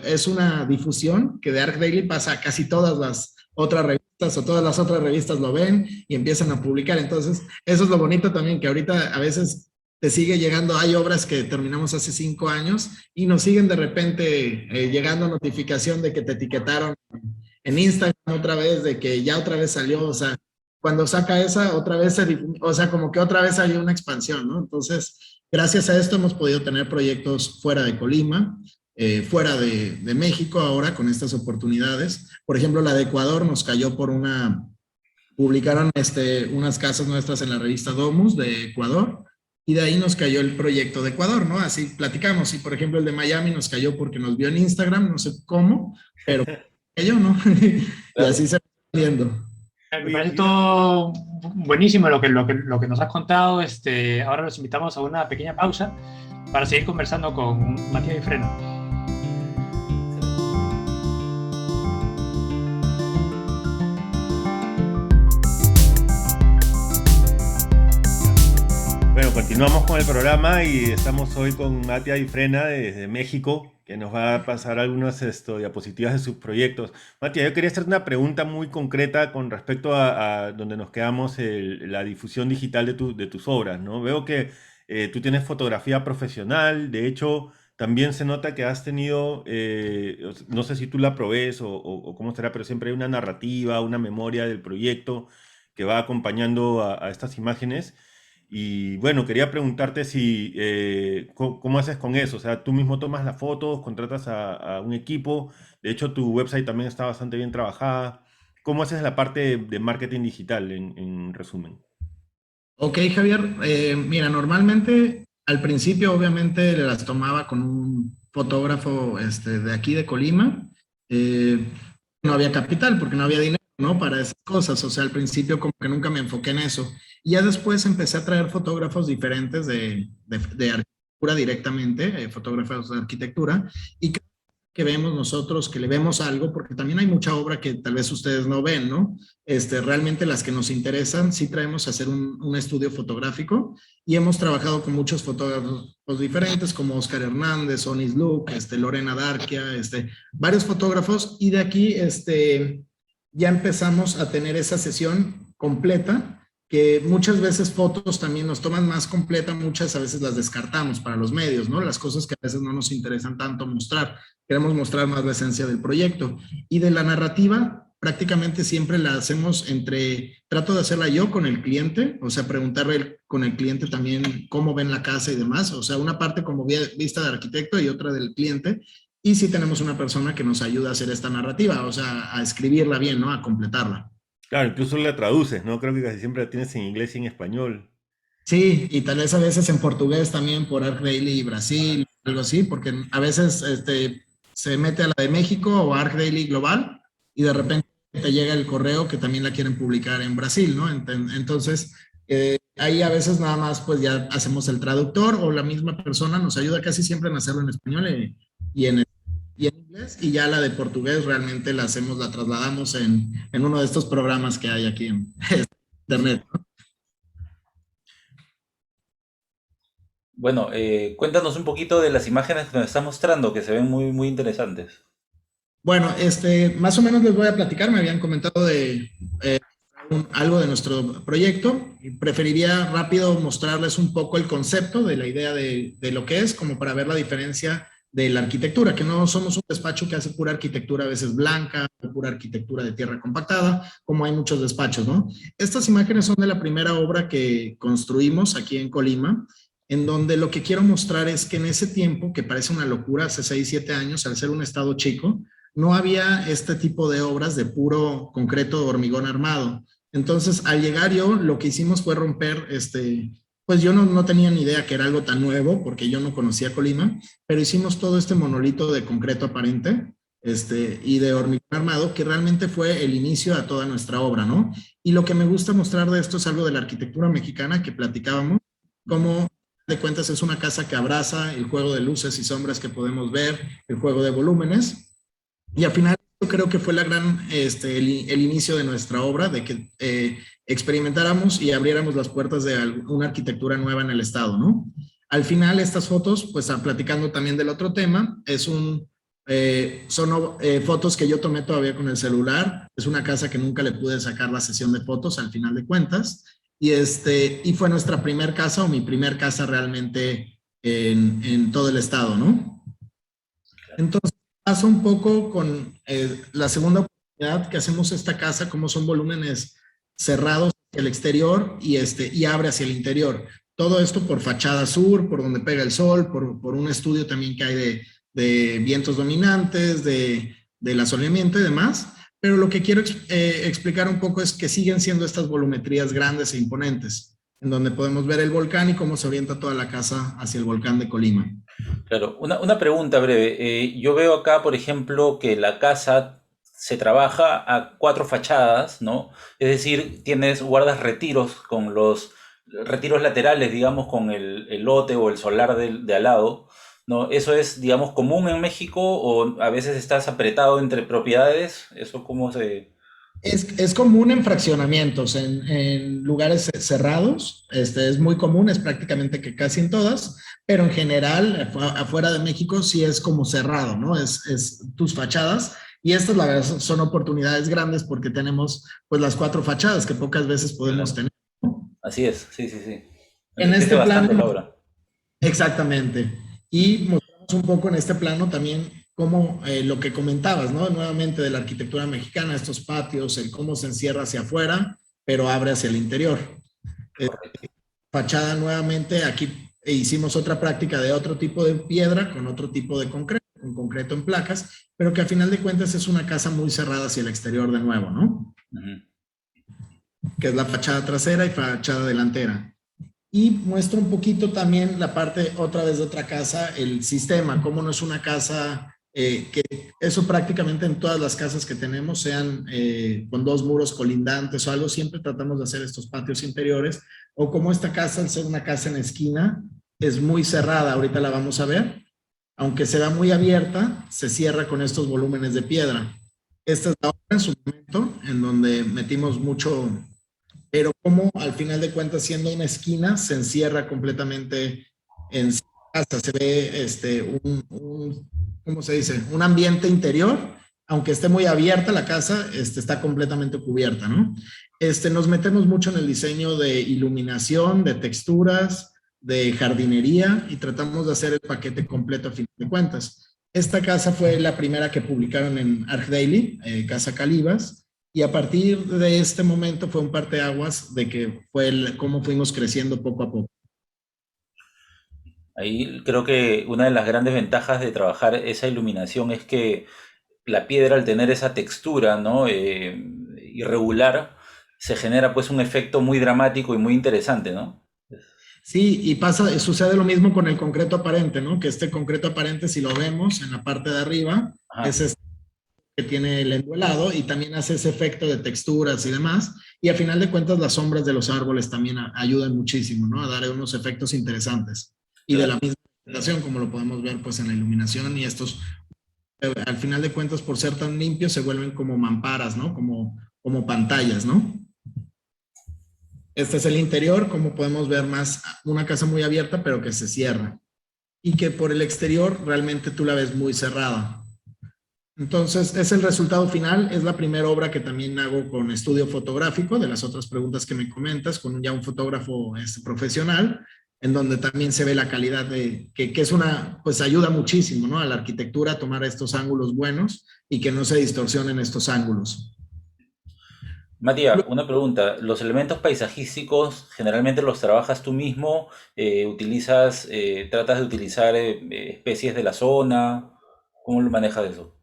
es una difusión que de Arc Daily pasa a casi todas las otras revistas, o todas las otras revistas lo ven y empiezan a publicar. Entonces, eso es lo bonito también, que ahorita a veces te sigue llegando, hay obras que terminamos hace 5 años y nos siguen de repente llegando notificación de que te etiquetaron en Instagram otra vez, de que ya otra vez salió, o sea, cuando saca esa, otra vez o sea, como que otra vez hay una expansión, ¿no? Entonces, gracias a esto hemos podido tener proyectos fuera de Colima, fuera de México ahora con estas oportunidades. Por ejemplo, la de Ecuador nos cayó publicaron unas casas nuestras en la revista Domus de Ecuador, y de ahí nos cayó el proyecto de Ecuador, ¿no? Así platicamos. Y por ejemplo, el de Miami nos cayó porque nos vio en Instagram, no sé cómo, pero cayó, ¿no? Y Claro. así se va viendo. Me Oye, parece todo buenísimo lo que nos has contado. Ahora los invitamos a una pequeña pausa para seguir conversando con Matías y Freno. bueno, continuamos con el programa y estamos hoy con Matías Ifrena desde México, que nos va a pasar algunas diapositivas de sus proyectos. Matías, yo quería hacerte una pregunta muy concreta con respecto a donde nos quedamos, la difusión digital de tus obras, ¿no? Veo que Tú tienes fotografía profesional, de hecho, también se nota que has tenido, no sé si tú la provees o cómo será, pero siempre hay una narrativa, una memoria del proyecto que va acompañando a estas imágenes. Y bueno, quería preguntarte si, ¿cómo haces con eso? O sea, tú mismo tomas las fotos, contratas a un equipo, de hecho tu website también está bastante bien trabajada. ¿Cómo haces la parte de marketing digital en resumen? Ok, Javier. Mira, normalmente al principio obviamente las tomaba con un fotógrafo de aquí de Colima. Eh, no había capital porque no había dinero, ¿no? Para esas cosas. O sea, al principio como que nunca me enfoqué en eso. Y ya después empecé a traer fotógrafos diferentes de arquitectura directamente, fotógrafos de arquitectura. Y que vemos nosotros, que le vemos algo, porque también hay mucha obra que tal vez ustedes no ven, ¿no? Realmente las que nos interesan, sí traemos a hacer un estudio fotográfico y hemos trabajado con muchos fotógrafos diferentes como Oscar Hernández, Onis Luke, Lorena Darquia, varios fotógrafos y de aquí ya empezamos a tener esa sesión completa que muchas veces fotos también nos toman más completa, muchas a veces las descartamos para los medios, ¿no? Las cosas que a veces no nos interesan tanto mostrar, queremos mostrar más la esencia del proyecto. Y de la narrativa, prácticamente siempre la hacemos trato de hacerla yo con el cliente, o sea, preguntarle con el cliente también cómo ven la casa y demás, o sea, una parte como vista de arquitecto y otra del cliente, y sí tenemos una persona que nos ayuda a hacer esta narrativa, o sea, a escribirla bien, ¿no? A completarla. Claro, incluso la traduces, ¿no? Creo que casi siempre la tienes en inglés y en español. Sí, y tal vez a veces en portugués también por ArcDaily Brasil, algo así, porque a veces se mete a la de México o ArcDaily Global y de repente te llega el correo que también la quieren publicar en Brasil, ¿no? Entonces, ahí a veces nada más pues ya hacemos el traductor o la misma persona nos ayuda casi siempre en hacerlo en español y en inglés y ya la de portugués realmente la trasladamos en uno de estos programas que hay aquí en internet. Bueno, cuéntanos un poquito de las imágenes que nos estás mostrando, que se ven muy, muy interesantes. Bueno, más o menos les voy a platicar. Me habían comentado de algo de nuestro proyecto. Y preferiría rápido mostrarles un poco el concepto de la idea de lo que es, como para ver la diferencia de la arquitectura, que no somos un despacho que hace pura arquitectura a veces blanca, o pura arquitectura de tierra compactada, como hay muchos despachos, ¿no? Estas imágenes son de la primera obra que construimos aquí en Colima, en donde lo que quiero mostrar es que en ese tiempo, que parece una locura, hace 6, 7 años, al ser un estado chico, no había este tipo de obras de puro concreto de hormigón armado. Entonces, al llegar yo, lo que hicimos fue romper, pues yo no tenía ni idea que era algo tan nuevo, porque yo no conocía Colima, pero hicimos todo este monolito de concreto aparente, y de hormigón armado, que realmente fue el inicio a toda nuestra obra, ¿no? Y lo que me gusta mostrar de esto es algo de la arquitectura mexicana que platicábamos, como de cuentas es una casa que abraza el juego de luces y sombras que podemos ver, el juego de volúmenes, y al final yo creo que fue el inicio de nuestra obra, de que experimentáramos y abriéramos las puertas de una arquitectura nueva en el estado, ¿no? Al final estas fotos, pues platicando también del otro tema, son fotos que yo tomé todavía con el celular, es una casa que nunca le pude sacar la sesión de fotos al final de cuentas, y fue nuestra primer casa o mi primer casa realmente en todo el estado, ¿no? Entonces, pasa un poco con la segunda oportunidad que hacemos esta casa, como son volúmenes cerrados hacia el exterior y abre hacia el interior. Todo esto por fachada sur, por donde pega el sol, por un estudio también que hay de vientos dominantes, del asoleamiento y demás. Pero lo que quiero explicar un poco es que siguen siendo estas volumetrías grandes e imponentes, en donde podemos ver el volcán y cómo se orienta toda la casa hacia el volcán de Colima. Claro, una pregunta breve. Yo veo acá, por ejemplo, que la casa se trabaja a 4 fachadas, ¿no? Es decir, guardas retiros con los retiros laterales, digamos, con el lote o el solar de al lado, ¿no? ¿Eso es, digamos, común en México o a veces estás apretado entre propiedades? ¿Eso cómo se...? Es común en fraccionamientos, en lugares cerrados, es muy común, es prácticamente que casi en todas, pero en general, afuera de México sí es como cerrado, ¿no? Es tus fachadas, y estas la verdad son oportunidades grandes porque tenemos pues las 4 fachadas que pocas veces podemos Claro. tener, ¿no? Así es, sí, sí, sí. En Enriquece este bastante plano, la obra. Exactamente. Y mostramos un poco en este plano también cómo lo que comentabas, ¿no? Nuevamente de la arquitectura mexicana, estos patios, el cómo se encierra hacia afuera, pero abre hacia el interior. Correcto. Fachada nuevamente, aquí hicimos otra práctica de otro tipo de piedra con otro tipo de concreto, con concreto en placas, pero que a final de cuentas es una casa muy cerrada hacia el exterior de nuevo, ¿no? Que es la fachada trasera y fachada delantera. Y muestro un poquito también la parte otra vez de otra casa, el sistema, cómo no es una casa, que eso prácticamente en todas las casas que tenemos, sean con dos muros colindantes o algo, siempre tratamos de hacer estos patios interiores, o como esta casa, al ser una casa en esquina, es muy cerrada, ahorita la vamos a ver, aunque se da muy abierta, se cierra con estos volúmenes de piedra. Esta es la obra en su momento, en donde metimos mucho, pero como al final de cuentas, siendo una esquina, se encierra completamente en casa, se ve ¿cómo se dice? Un ambiente interior, aunque esté muy abierta la casa, está completamente cubierta, ¿no? Nos metemos mucho en el diseño de iluminación, de texturas, de jardinería, y tratamos de hacer el paquete completo a fin de cuentas. Esta casa fue la primera que publicaron en ArchDaily, Casa Calibas, y a partir de este momento fue un parteaguas de que fue cómo fuimos creciendo poco a poco. Ahí creo que una de las grandes ventajas de trabajar esa iluminación es que la piedra, al tener esa textura, ¿no? Irregular, se genera pues un efecto muy dramático y muy interesante, ¿no? Sí, y sucede lo mismo con el concreto aparente, ¿no? Que este concreto aparente, si lo vemos en la parte de arriba, Ajá. es este que tiene el enduelado y también hace ese efecto de texturas y demás. Y a final de cuentas, las sombras de los árboles también ayudan muchísimo, ¿no? A dar unos efectos interesantes. Y de la misma vegetación, como lo podemos ver pues en la iluminación, y estos, al final de cuentas, por ser tan limpios, se vuelven como mamparas, ¿no? Como pantallas, ¿no? Este es el interior, como podemos ver más, una casa muy abierta, pero que se cierra. Y que por el exterior realmente tú la ves muy cerrada. Entonces, es el resultado final. Es la primera obra que también hago con estudio fotográfico, de las otras preguntas que me comentas, con ya un fotógrafo profesional, en donde también se ve la calidad que es pues ayuda muchísimo, ¿no? A la arquitectura a tomar estos ángulos buenos y que no se distorsionen estos ángulos. Matías, una pregunta. ¿Los elementos paisajísticos generalmente los trabajas tú mismo? ¿Tratas de utilizar especies de la zona? ¿Cómo lo manejas eso?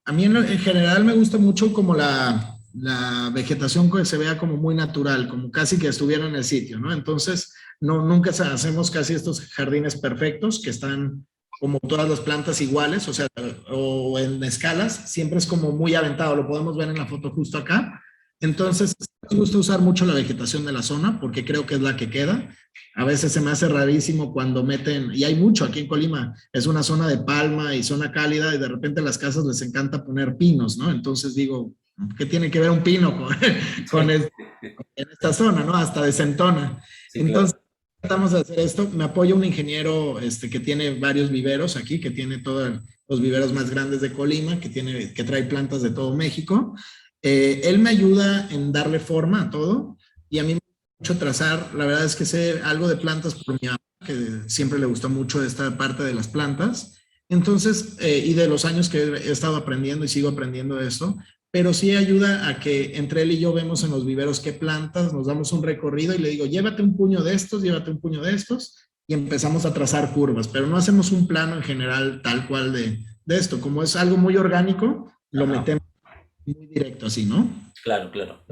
A mí en general me gusta mucho como la vegetación que se vea como muy natural, como casi que estuviera en el sitio, ¿no? Entonces, nunca hacemos casi estos jardines perfectos que están como todas las plantas iguales, o sea, o en escalas, siempre es como muy aventado, lo podemos ver en la foto justo acá. Entonces, me gusta usar mucho la vegetación de la zona porque creo que es la que queda. A veces se me hace rarísimo cuando meten, y hay mucho aquí en Colima, es una zona de palma y zona cálida, y de repente a las casas les encanta poner pinos, ¿no? Entonces digo, ¿qué tiene que ver un pino en esta zona, ¿no? Hasta desentona. Sí, claro. Entonces, tratamos de hacer esto. Me apoya un ingeniero que tiene varios viveros aquí, que tiene todos los viveros más grandes de Colima, que trae plantas de todo México. Él me ayuda en darle forma a todo, y a mí me gusta mucho trazar. La verdad es que sé algo de plantas por mi mamá, que siempre le gustó mucho esta parte de las plantas. Entonces, y de los años que he estado aprendiendo y sigo aprendiendo esto, pero sí ayuda a que entre él y yo vemos en los viveros qué plantas, nos damos un recorrido y le digo, llévate un puño de estos, llévate un puño de estos, y empezamos a trazar curvas, pero no hacemos un plano en general tal cual de esto. Como es algo muy orgánico, lo Ajá. metemos muy directo así, ¿no? Claro, claro.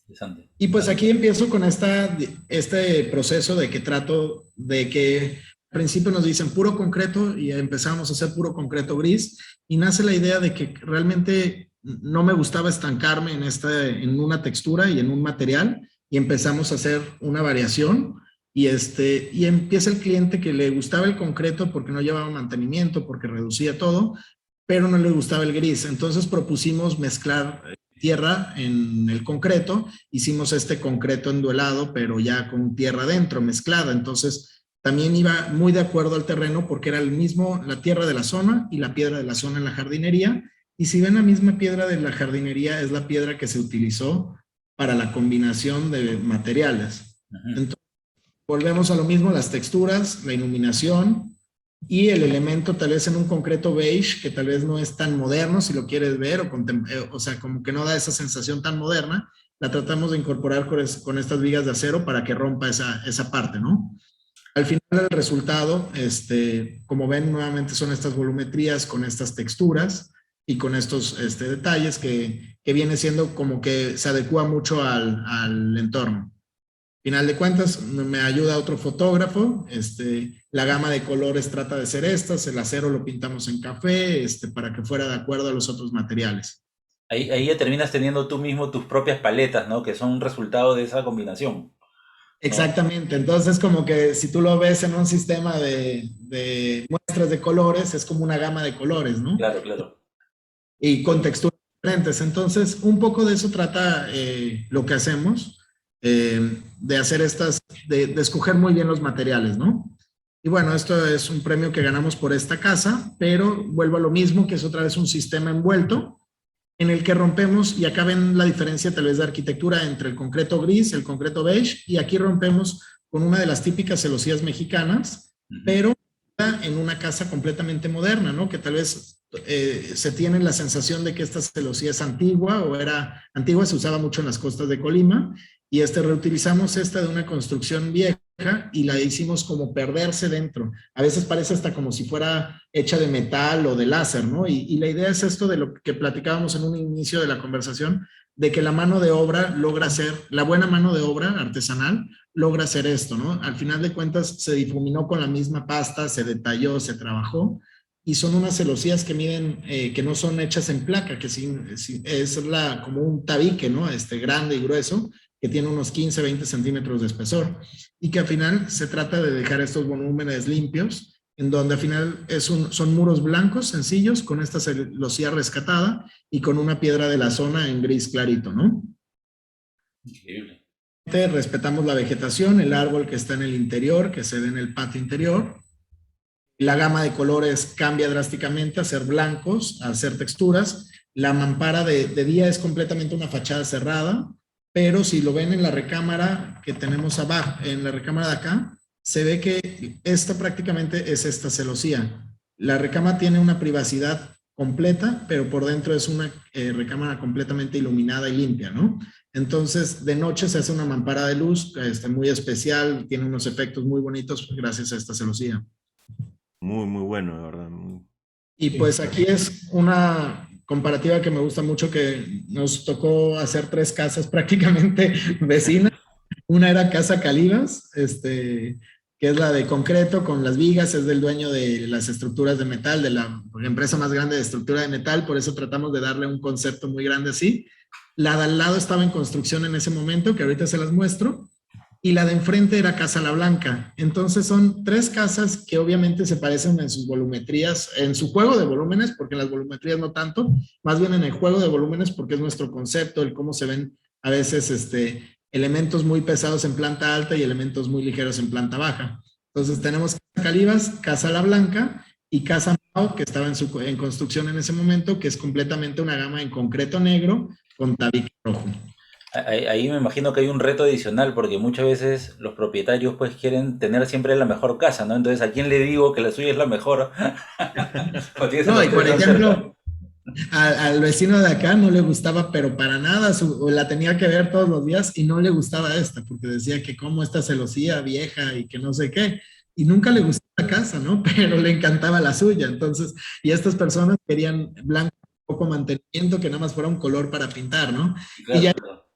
Interesante. Y pues aquí empiezo con este proceso de que trato de que al principio nos dicen puro concreto y empezamos a hacer puro concreto gris, y nace la idea de que realmente no me gustaba estancarme en una textura y en un material, y empezamos a hacer una variación, y empieza el cliente que le gustaba el concreto porque no llevaba mantenimiento, porque reducía todo, pero no le gustaba el gris. Entonces propusimos mezclar tierra en el concreto, hicimos este concreto enduelado, pero ya con tierra adentro, mezclada. Entonces también iba muy de acuerdo al terreno porque era la tierra de la zona y la piedra de la zona en la jardinería. Y si ven, la misma piedra de la jardinería es la piedra que se utilizó para la combinación de materiales. Entonces, Volvemos a lo mismo, las texturas, la iluminación y el elemento tal vez en un concreto beige que tal vez no es tan moderno si lo quieres ver o sea, como que no da esa sensación tan moderna, la tratamos de incorporar con estas vigas de acero para que rompa esa parte, ¿no? Al final el resultado, como ven, nuevamente son estas volumetrías con estas texturas y con estos detalles que viene siendo como que se adecua mucho al entorno. Final de cuentas, me ayuda otro fotógrafo, la gama de colores trata de ser estas, el acero lo pintamos en café, para que fuera de acuerdo a los otros materiales. Ahí ya terminas teniendo tú mismo tus propias paletas, ¿no? Que son un resultado de esa combinación, ¿no? Exactamente, entonces como que si tú lo ves en un sistema de muestras de colores, es como una gama de colores, ¿no? Claro, claro. Y con texturas diferentes. Entonces, un poco de eso trata lo que hacemos, de hacer de escoger muy bien los materiales, ¿no? Y bueno, esto es un premio que ganamos por esta casa, pero vuelvo a lo mismo, que es otra vez un sistema envuelto en el que rompemos, y acá ven la diferencia tal vez de arquitectura entre el concreto gris, el concreto beige, y aquí rompemos con una de las típicas celosías mexicanas, pero en una casa completamente moderna, ¿no? Que tal vez se tiene la sensación de que esta celosía es antigua o era antigua, se usaba mucho en las costas de Colima, y reutilizamos esta de una construcción vieja y la hicimos como perderse dentro. A veces parece hasta como si fuera hecha de metal o de láser, ¿no? Y la idea es esto de lo que platicábamos en un inicio de la conversación, de que la mano de obra logra ser, la buena mano de obra artesanal logra hacer esto, ¿no? Al final de cuentas se difuminó con la misma pasta, se detalló, se trabajó, y son unas celosías que miden, que no son hechas en placa, que sí, es como un tabique, ¿no? Grande y grueso, que tiene unos 15, 20 centímetros de espesor, y que al final se trata de dejar estos volúmenes limpios, en donde al final son muros blancos, sencillos, con esta celosía rescatada y con una piedra de la zona en gris clarito, ¿no? Increíble. Respetamos la vegetación, el árbol que está en el interior, que se ve en el patio interior. La gama de colores cambia drásticamente a ser blancos, a ser texturas. La mampara de día es completamente una fachada cerrada, pero si lo ven en la recámara que tenemos abajo, en la recámara de acá, se ve que esta prácticamente es esta celosía. La recámara tiene una privacidad completa, pero por dentro es una recámara completamente iluminada y limpia, ¿no? Entonces, de noche se hace una mampara de luz muy especial, tiene unos efectos muy bonitos gracias a esta celosía. Muy, muy bueno, de verdad. Y pues aquí es una comparativa que me gusta mucho, que nos tocó hacer 3 casas prácticamente vecinas. Una era Casa Calivas, que es la de concreto con las vigas, es del dueño de las estructuras de metal, de la empresa más grande de estructura de metal, por eso tratamos de darle un concepto muy grande así. La de al lado estaba en construcción en ese momento, que ahorita se las muestro, y la de enfrente era Casa La Blanca. Entonces son 3 casas que obviamente se parecen en sus volumetrías, en su juego de volúmenes, porque en las volumetrías no tanto, más bien en el juego de volúmenes, porque es nuestro concepto, el cómo se ven a veces elementos muy pesados en planta alta y elementos muy ligeros en planta baja. Entonces tenemos Casa Calivas, Casa La Blanca y Casa Mao, que estaba en construcción en ese momento, que es completamente una gama en concreto negro con tabique rojo. Ahí me imagino que hay un reto adicional porque muchas veces los propietarios pues quieren tener siempre la mejor casa, ¿no? Entonces, ¿a quién le digo que la suya es la mejor? No, y por ejemplo, al vecino de acá no le gustaba, pero para nada, la tenía que ver todos los días y no le gustaba esta, porque decía que como esta celosía vieja y que no sé qué, y nunca le gustó la casa, ¿no? Pero le encantaba la suya, entonces, y estas personas querían blanco, poco mantenimiento, que nada más fuera un color para pintar, ¿no? Claro, Y ya claro.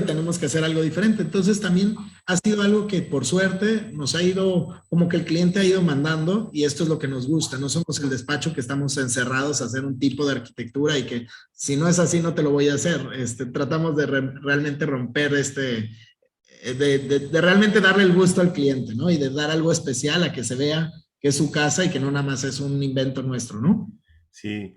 tenemos que hacer algo diferente. Entonces también ha sido algo que por suerte nos ha ido, como que el cliente ha ido mandando, y esto es lo que nos gusta. No somos el despacho que estamos encerrados a hacer un tipo de arquitectura y que si no es así no te lo voy a hacer. Tratamos de realmente romper de realmente darle el gusto al cliente, ¿no? Y de dar algo especial a que se vea que es su casa y que no nada más es un invento nuestro, ¿no? Sí,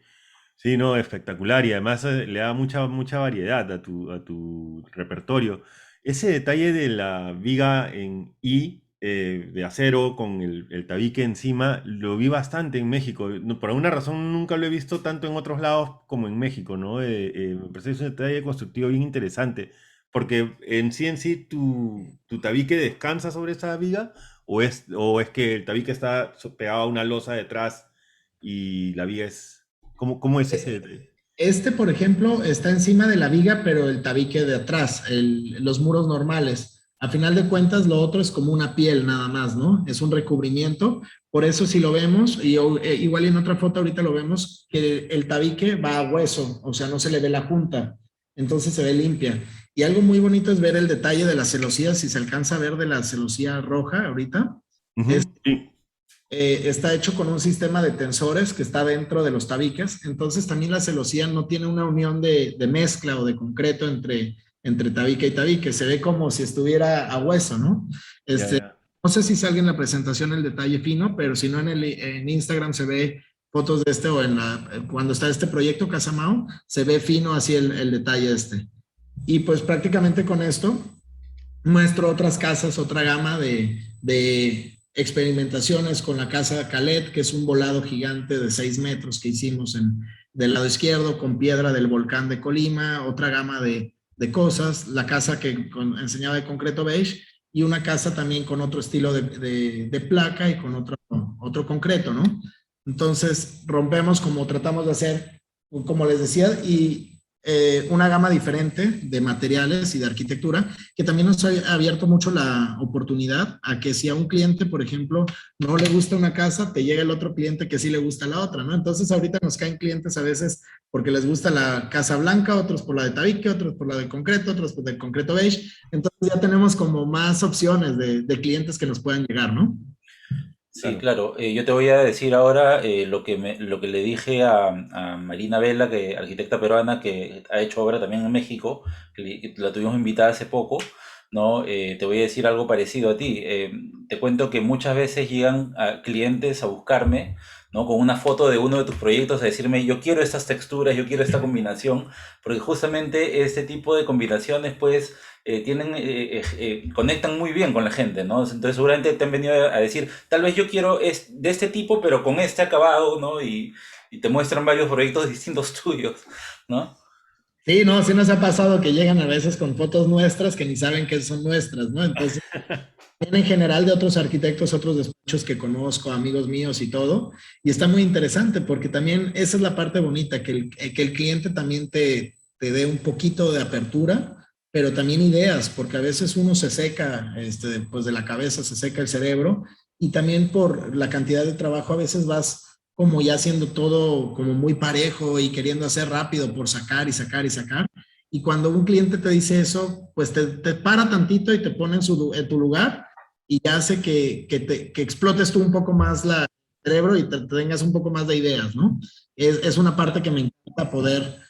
sí, no, espectacular. Y además le da mucha variedad a tu repertorio. Ese detalle de la viga en I de acero con el tabique encima, lo vi bastante en México. Por alguna razón nunca lo he visto tanto en otros lados como en México, ¿no? Me parece que es un detalle constructivo bien interesante. Porque en sí tu tabique descansa sobre esa viga o es que el tabique está pegado a una losa detrás y la viga es... ¿Cómo es ese? Este, por ejemplo, está encima de la viga, pero el tabique de atrás, los muros normales. A final de cuentas, lo otro es como una piel nada más, ¿no? Es un recubrimiento. Por eso si lo vemos, y igual en otra foto ahorita lo vemos, que el tabique va a hueso, o sea, no se le ve la punta. Entonces se ve limpia. Y algo muy bonito es ver el detalle de las celosías, si se alcanza a ver de la celosía roja ahorita. Ujú, sí. Está hecho con un sistema de tensores que está dentro de los tabiques, entonces también la celosía no tiene una unión de mezcla o de concreto entre tabique y tabique, se ve como si estuviera a hueso, ¿no? Ya, ya. No sé si salga en la presentación el detalle fino, pero si no en Instagram se ve fotos de este o cuando está este proyecto Casamao, se ve fino así el detalle este. Y pues prácticamente con esto muestro otras casas, otra gama de experimentaciones con la casa Calet, que es un volado gigante de 6 metros que hicimos del lado izquierdo con piedra del volcán de Colima, otra gama de cosas, la casa que enseñaba de concreto beige y una casa también con otro estilo de placa y con otro concreto, ¿no? Entonces rompemos como tratamos de hacer, como les decía, y una gama diferente de materiales y de arquitectura que también nos ha abierto mucho la oportunidad a que si a un cliente, por ejemplo, no le gusta una casa, te llega el otro cliente que sí le gusta la otra, ¿no? Entonces ahorita nos caen clientes a veces porque les gusta la casa blanca, otros por la de tabique, otros por la de concreto, otros por de concreto beige. Entonces ya tenemos como más opciones de clientes que nos puedan llegar, ¿no? Sí, Claro. claro. Yo te voy a decir ahora lo que le dije a Marina Vela, que arquitecta peruana que ha hecho obra también en México, que la tuvimos invitada hace poco, ¿no? Te voy a decir algo parecido a ti. Te cuento que muchas veces llegan clientes a buscarme, ¿no? Con una foto de uno de tus proyectos a decirme, yo quiero estas texturas, yo quiero esta combinación, porque justamente este tipo de combinaciones, pues conectan muy bien con la gente, ¿no? Entonces seguramente te han venido a decir, tal vez yo quiero de este tipo, pero con este acabado, ¿no? Y te muestran varios proyectos distintos tuyos, ¿no? Sí, no, sí nos ha pasado que llegan a veces con fotos nuestras que ni saben que son nuestras, ¿no? Entonces, en general de otros arquitectos, otros despachos que conozco, amigos míos y todo, y está muy interesante porque también esa es la parte bonita, que el cliente también te dé un poquito de apertura, pero también ideas, porque a veces uno se seca, pues de la cabeza se seca el cerebro, y también por la cantidad de trabajo a veces vas como ya haciendo todo como muy parejo y queriendo hacer rápido por sacar y sacar y sacar. Y cuando un cliente te dice eso, pues te para tantito y te pone en tu lugar y hace que explotes tú un poco más el cerebro y tengas un poco más de ideas, ¿no? Es una parte que me encanta poder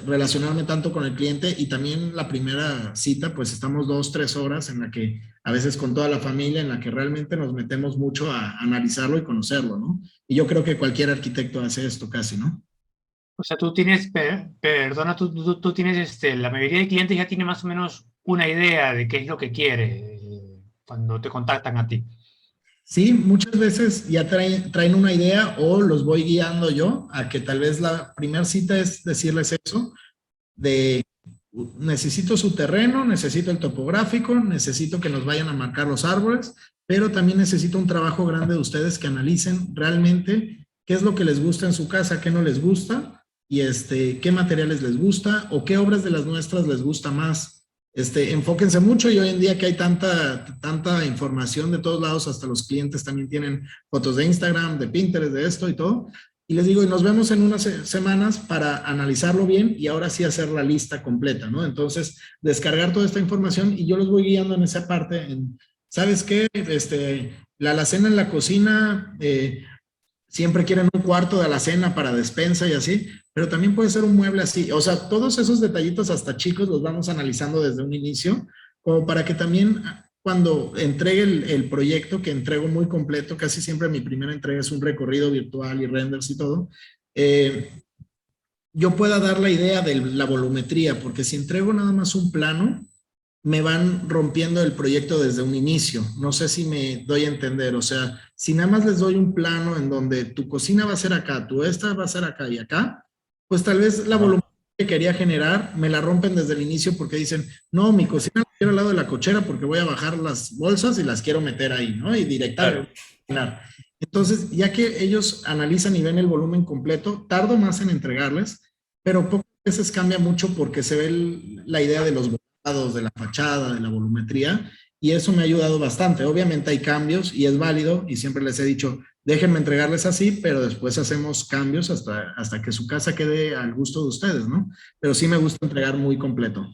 relacionarme tanto con el cliente y también la primera cita, pues estamos 2, 3 horas en la que a veces con toda la familia, en la que realmente nos metemos mucho a analizarlo y conocerlo, ¿no? Y yo creo que cualquier arquitecto hace esto casi, ¿no? O sea, tú tienes, perdona, tú tienes, la mayoría de clientes ya tiene más o menos una idea de qué es lo que quiere cuando te contactan a ti. Sí, muchas veces ya traen una idea o los voy guiando yo a que tal vez la primera cita es decirles eso, de necesito su terreno, necesito el topográfico, necesito que nos vayan a marcar los árboles, pero también necesito un trabajo grande de ustedes que analicen realmente qué es lo que les gusta en su casa, qué no les gusta y qué materiales les gusta o qué obras de las nuestras les gusta más. Enfóquense mucho y hoy en día que hay tanta información de todos lados, hasta los clientes también tienen fotos de Instagram, de Pinterest, de esto y todo. Y les digo, y nos vemos en unas semanas para analizarlo bien y ahora sí hacer la lista completa, ¿no? Entonces, descargar toda esta información y yo los voy guiando en esa parte. ¿Sabes qué? La alacena en la cocina, siempre quieren un cuarto de alacena para despensa y así, pero también puede ser un mueble así. O sea, todos esos detallitos hasta chicos los vamos analizando desde un inicio, como para que también cuando entregue el proyecto, que entrego muy completo, casi siempre mi primera entrega es un recorrido virtual y renders y todo, yo pueda dar la idea de la volumetría, porque si entrego nada más un plano, me van rompiendo el proyecto desde un inicio. No sé si me doy a entender. O sea, si nada más les doy un plano en donde tu cocina va a ser acá, tu esta va a ser acá y acá, pues tal vez la volumetría que quería generar, me la rompen desde el inicio porque dicen, no, mi cocina la quiero al lado de la cochera porque voy a bajar las bolsas y las quiero meter ahí, ¿no? Y directar. Claro. Entonces, ya que ellos analizan y ven el volumen completo, tardo más en entregarles, pero pocas veces cambia mucho porque se ve la idea de los bordados, de la fachada, de la volumetría, y eso me ha ayudado bastante. Obviamente hay cambios y es válido, y siempre les he dicho, déjenme entregarles así, pero después hacemos cambios hasta que su casa quede al gusto de ustedes, ¿no? Pero sí me gusta entregar muy completo.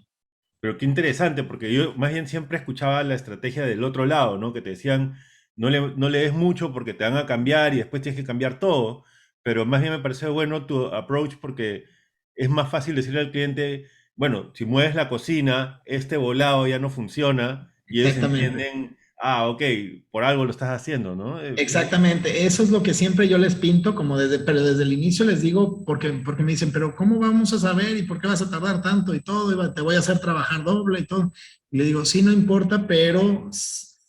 Pero qué interesante, porque yo más bien siempre escuchaba la estrategia del otro lado, ¿no? Que te decían, no le des mucho porque te van a cambiar y después tienes que cambiar todo. Pero más bien me parece bueno tu approach porque es más fácil decirle al cliente, bueno, si mueves la cocina, este volado ya no funciona y ellos Exactamente. entienden, ah, ok, por algo lo estás haciendo, ¿no? Exactamente, eso es lo que siempre yo les pinto, pero desde el inicio les digo, porque me dicen, pero ¿cómo vamos a saber y por qué vas a tardar tanto y todo? Te voy a hacer trabajar doble y todo. Y le digo, sí, no importa, pero,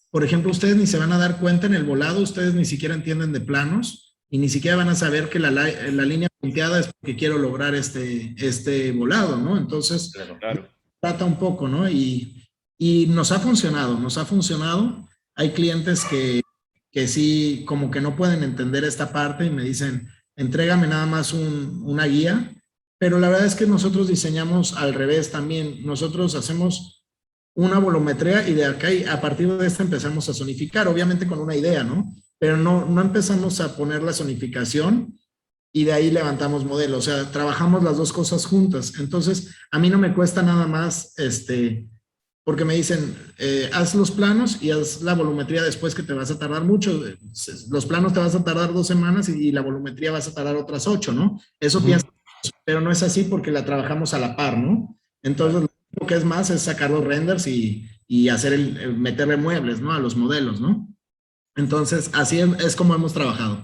por ejemplo, ustedes ni se van a dar cuenta en el volado, ustedes ni siquiera entienden de planos y ni siquiera van a saber que la línea punteada es porque quiero lograr este volado, ¿no? Entonces, Claro. trata un poco, ¿no? Y nos ha funcionado, nos ha funcionado. Hay clientes que sí, como que no pueden entender esta parte y me dicen, entrégame nada más una guía, pero la verdad es que nosotros diseñamos al revés también. Nosotros hacemos una volumetría y de acá, a partir de esta empezamos a zonificar, obviamente con una idea, ¿no? Pero no empezamos a poner la zonificación y de ahí levantamos modelo. O sea, trabajamos las dos cosas juntas. Entonces, a mí no me cuesta nada más, porque me dicen, haz los planos y haz la volumetría después que te vas a tardar mucho. Los planos te vas a tardar 2 semanas y la volumetría vas a tardar otras 8, ¿no? Eso piensa, pero no es así porque la trabajamos a la par, ¿no? Entonces, lo que es más es sacar los renders y hacer meterle muebles, ¿no? A los modelos, ¿no? Entonces, así es como hemos trabajado.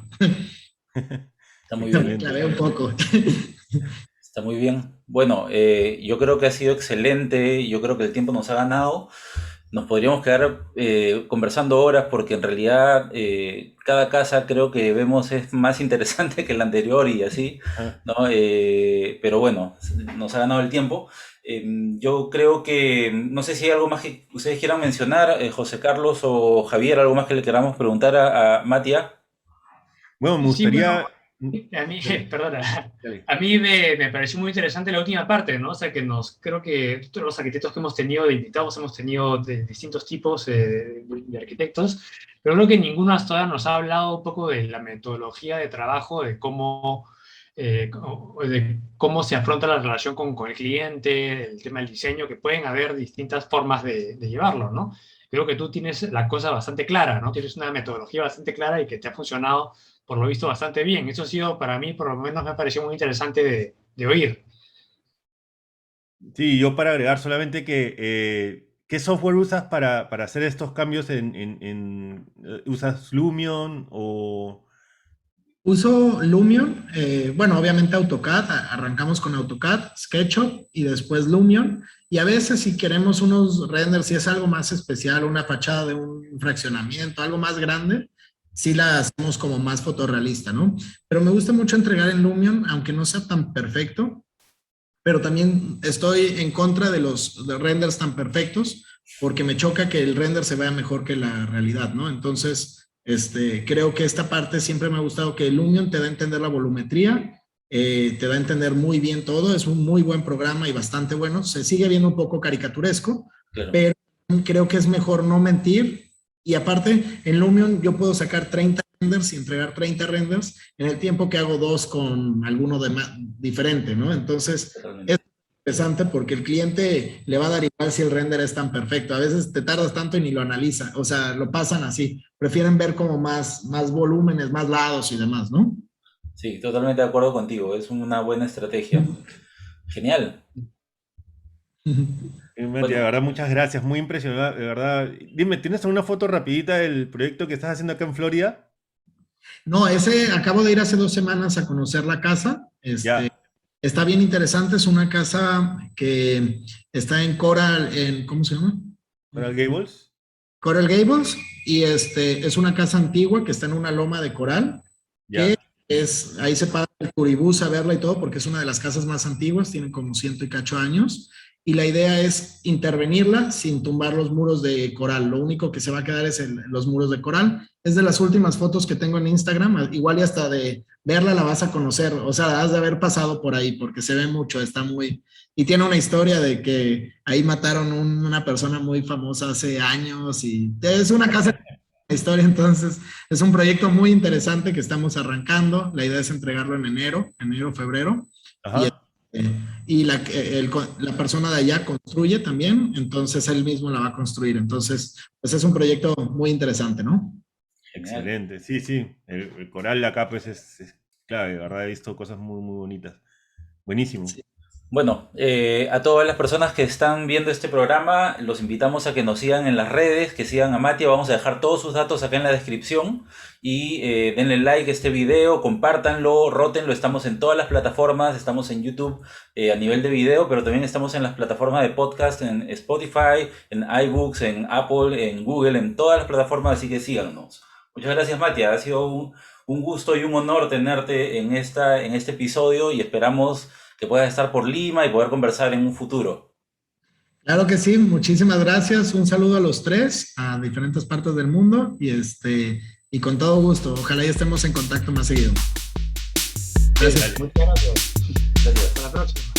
Está muy Me bien. aclaré un poco. Está muy bien. Bueno, yo creo que ha sido excelente. Yo creo que el tiempo nos ha ganado. Nos podríamos quedar conversando horas porque en realidad cada casa creo que vemos es más interesante que la anterior y así, Ah. ¿no? Pero bueno, nos ha ganado el tiempo. Yo creo que, no sé si hay algo más que ustedes quieran mencionar, José Carlos o Javier, algo más que le queramos preguntar a Matías. Bueno, me Sí, bueno, gustaría... a mí, Dale, perdona, dale. a mí me pareció muy interesante la última parte, ¿no? O sea, creo que todos los arquitectos que hemos tenido de invitados hemos tenido de distintos tipos de arquitectos, pero creo que ninguno hasta ahora nos ha hablado un poco de la metodología de trabajo, de cómo se afronta la relación con el cliente, el tema del diseño, que pueden haber distintas formas de llevarlo, ¿no? Creo que tú tienes la cosa bastante clara, ¿no? Tienes una metodología bastante clara y que te ha funcionado por lo visto bastante bien. Eso ha sido para mí, por lo menos me ha parecido muy interesante de oír. Sí, yo para agregar solamente que, ¿qué software usas para hacer estos cambios ¿usas Lumion o...? Uso Lumion, bueno, obviamente AutoCAD, arrancamos con AutoCAD, SketchUp y después Lumion. Y a veces si queremos unos renders, si es algo más especial, una fachada de un fraccionamiento, algo más grande, sí la hacemos como más fotorrealista, ¿no? Pero me gusta mucho entregar en Lumion, aunque no sea tan perfecto, pero también estoy en contra de los renders tan perfectos, porque me choca que el render se vea mejor que la realidad, ¿no? Entonces, creo que esta parte siempre me ha gustado que Lumion te da a entender la volumetría, te da a entender muy bien todo, es un muy buen programa y bastante bueno, se sigue viendo un poco caricaturesco, Claro. pero creo que es mejor no mentir, y aparte en Lumion yo puedo sacar 30 renders y entregar 30 renders en el tiempo que hago 2 con alguno diferente, ¿no? Entonces, Totalmente. es interesante porque el cliente le va a dar igual si el render es tan perfecto. A veces te tardas tanto y ni lo analiza, o sea, lo pasan así. Prefieren ver como más volúmenes, más lados y demás, ¿no? Sí, totalmente de acuerdo contigo. Es una buena estrategia. Genial. Mati, de Bueno, verdad, muchas gracias, muy impresionante, de verdad. Dime, ¿tienes alguna foto rapidita del proyecto que estás haciendo acá en Florida? No, acabo de ir hace 2 semanas a conocer la casa. Ya, Está bien interesante, es una casa que está en Coral, ¿cómo se llama? Coral Gables. Coral Gables, y es una casa antigua que está en una loma de coral, que Ya, Ahí se paga el turibús a verla y todo, porque es una de las casas más antiguas, tiene como 100 y cacho años, y la idea es intervenirla sin tumbar los muros de coral. Lo único que se va a quedar es los muros de coral. Es de las últimas fotos que tengo en Instagram, igual y hasta de verla la vas a conocer, o sea, has de haber pasado por ahí, porque se ve mucho, está muy... Y tiene una historia de que ahí mataron una persona muy famosa hace años, y es una casa... historia, entonces es un proyecto muy interesante que estamos arrancando. La idea es entregarlo en enero, febrero. Ajá. Y la persona de allá construye también, entonces él mismo la va a construir. Entonces, pues es un proyecto muy interesante, ¿no? Genial. Excelente, sí, sí. El coral acá pues es clave, de verdad he visto cosas muy, muy bonitas. Buenísimo. Sí. Bueno, a todas las personas que están viendo este programa, los invitamos a que nos sigan en las redes, que sigan a Matia. Vamos a dejar todos sus datos acá en la descripción y denle like a este video, compártanlo, rótenlo. Estamos en todas las plataformas, estamos en YouTube a nivel de video, pero también estamos en las plataformas de podcast, en Spotify, en iBooks, en Apple, en Google, en todas las plataformas, así que síganos. Muchas gracias, Matia. Ha sido un gusto y un honor tenerte en este episodio y esperamos que puedas estar por Lima y poder conversar en un futuro. Claro que sí, muchísimas gracias. Un saludo a los tres, a diferentes partes del mundo, y con todo gusto. Ojalá ya estemos en contacto más seguido. Gracias. Muchas gracias. Gracias. Hasta la próxima.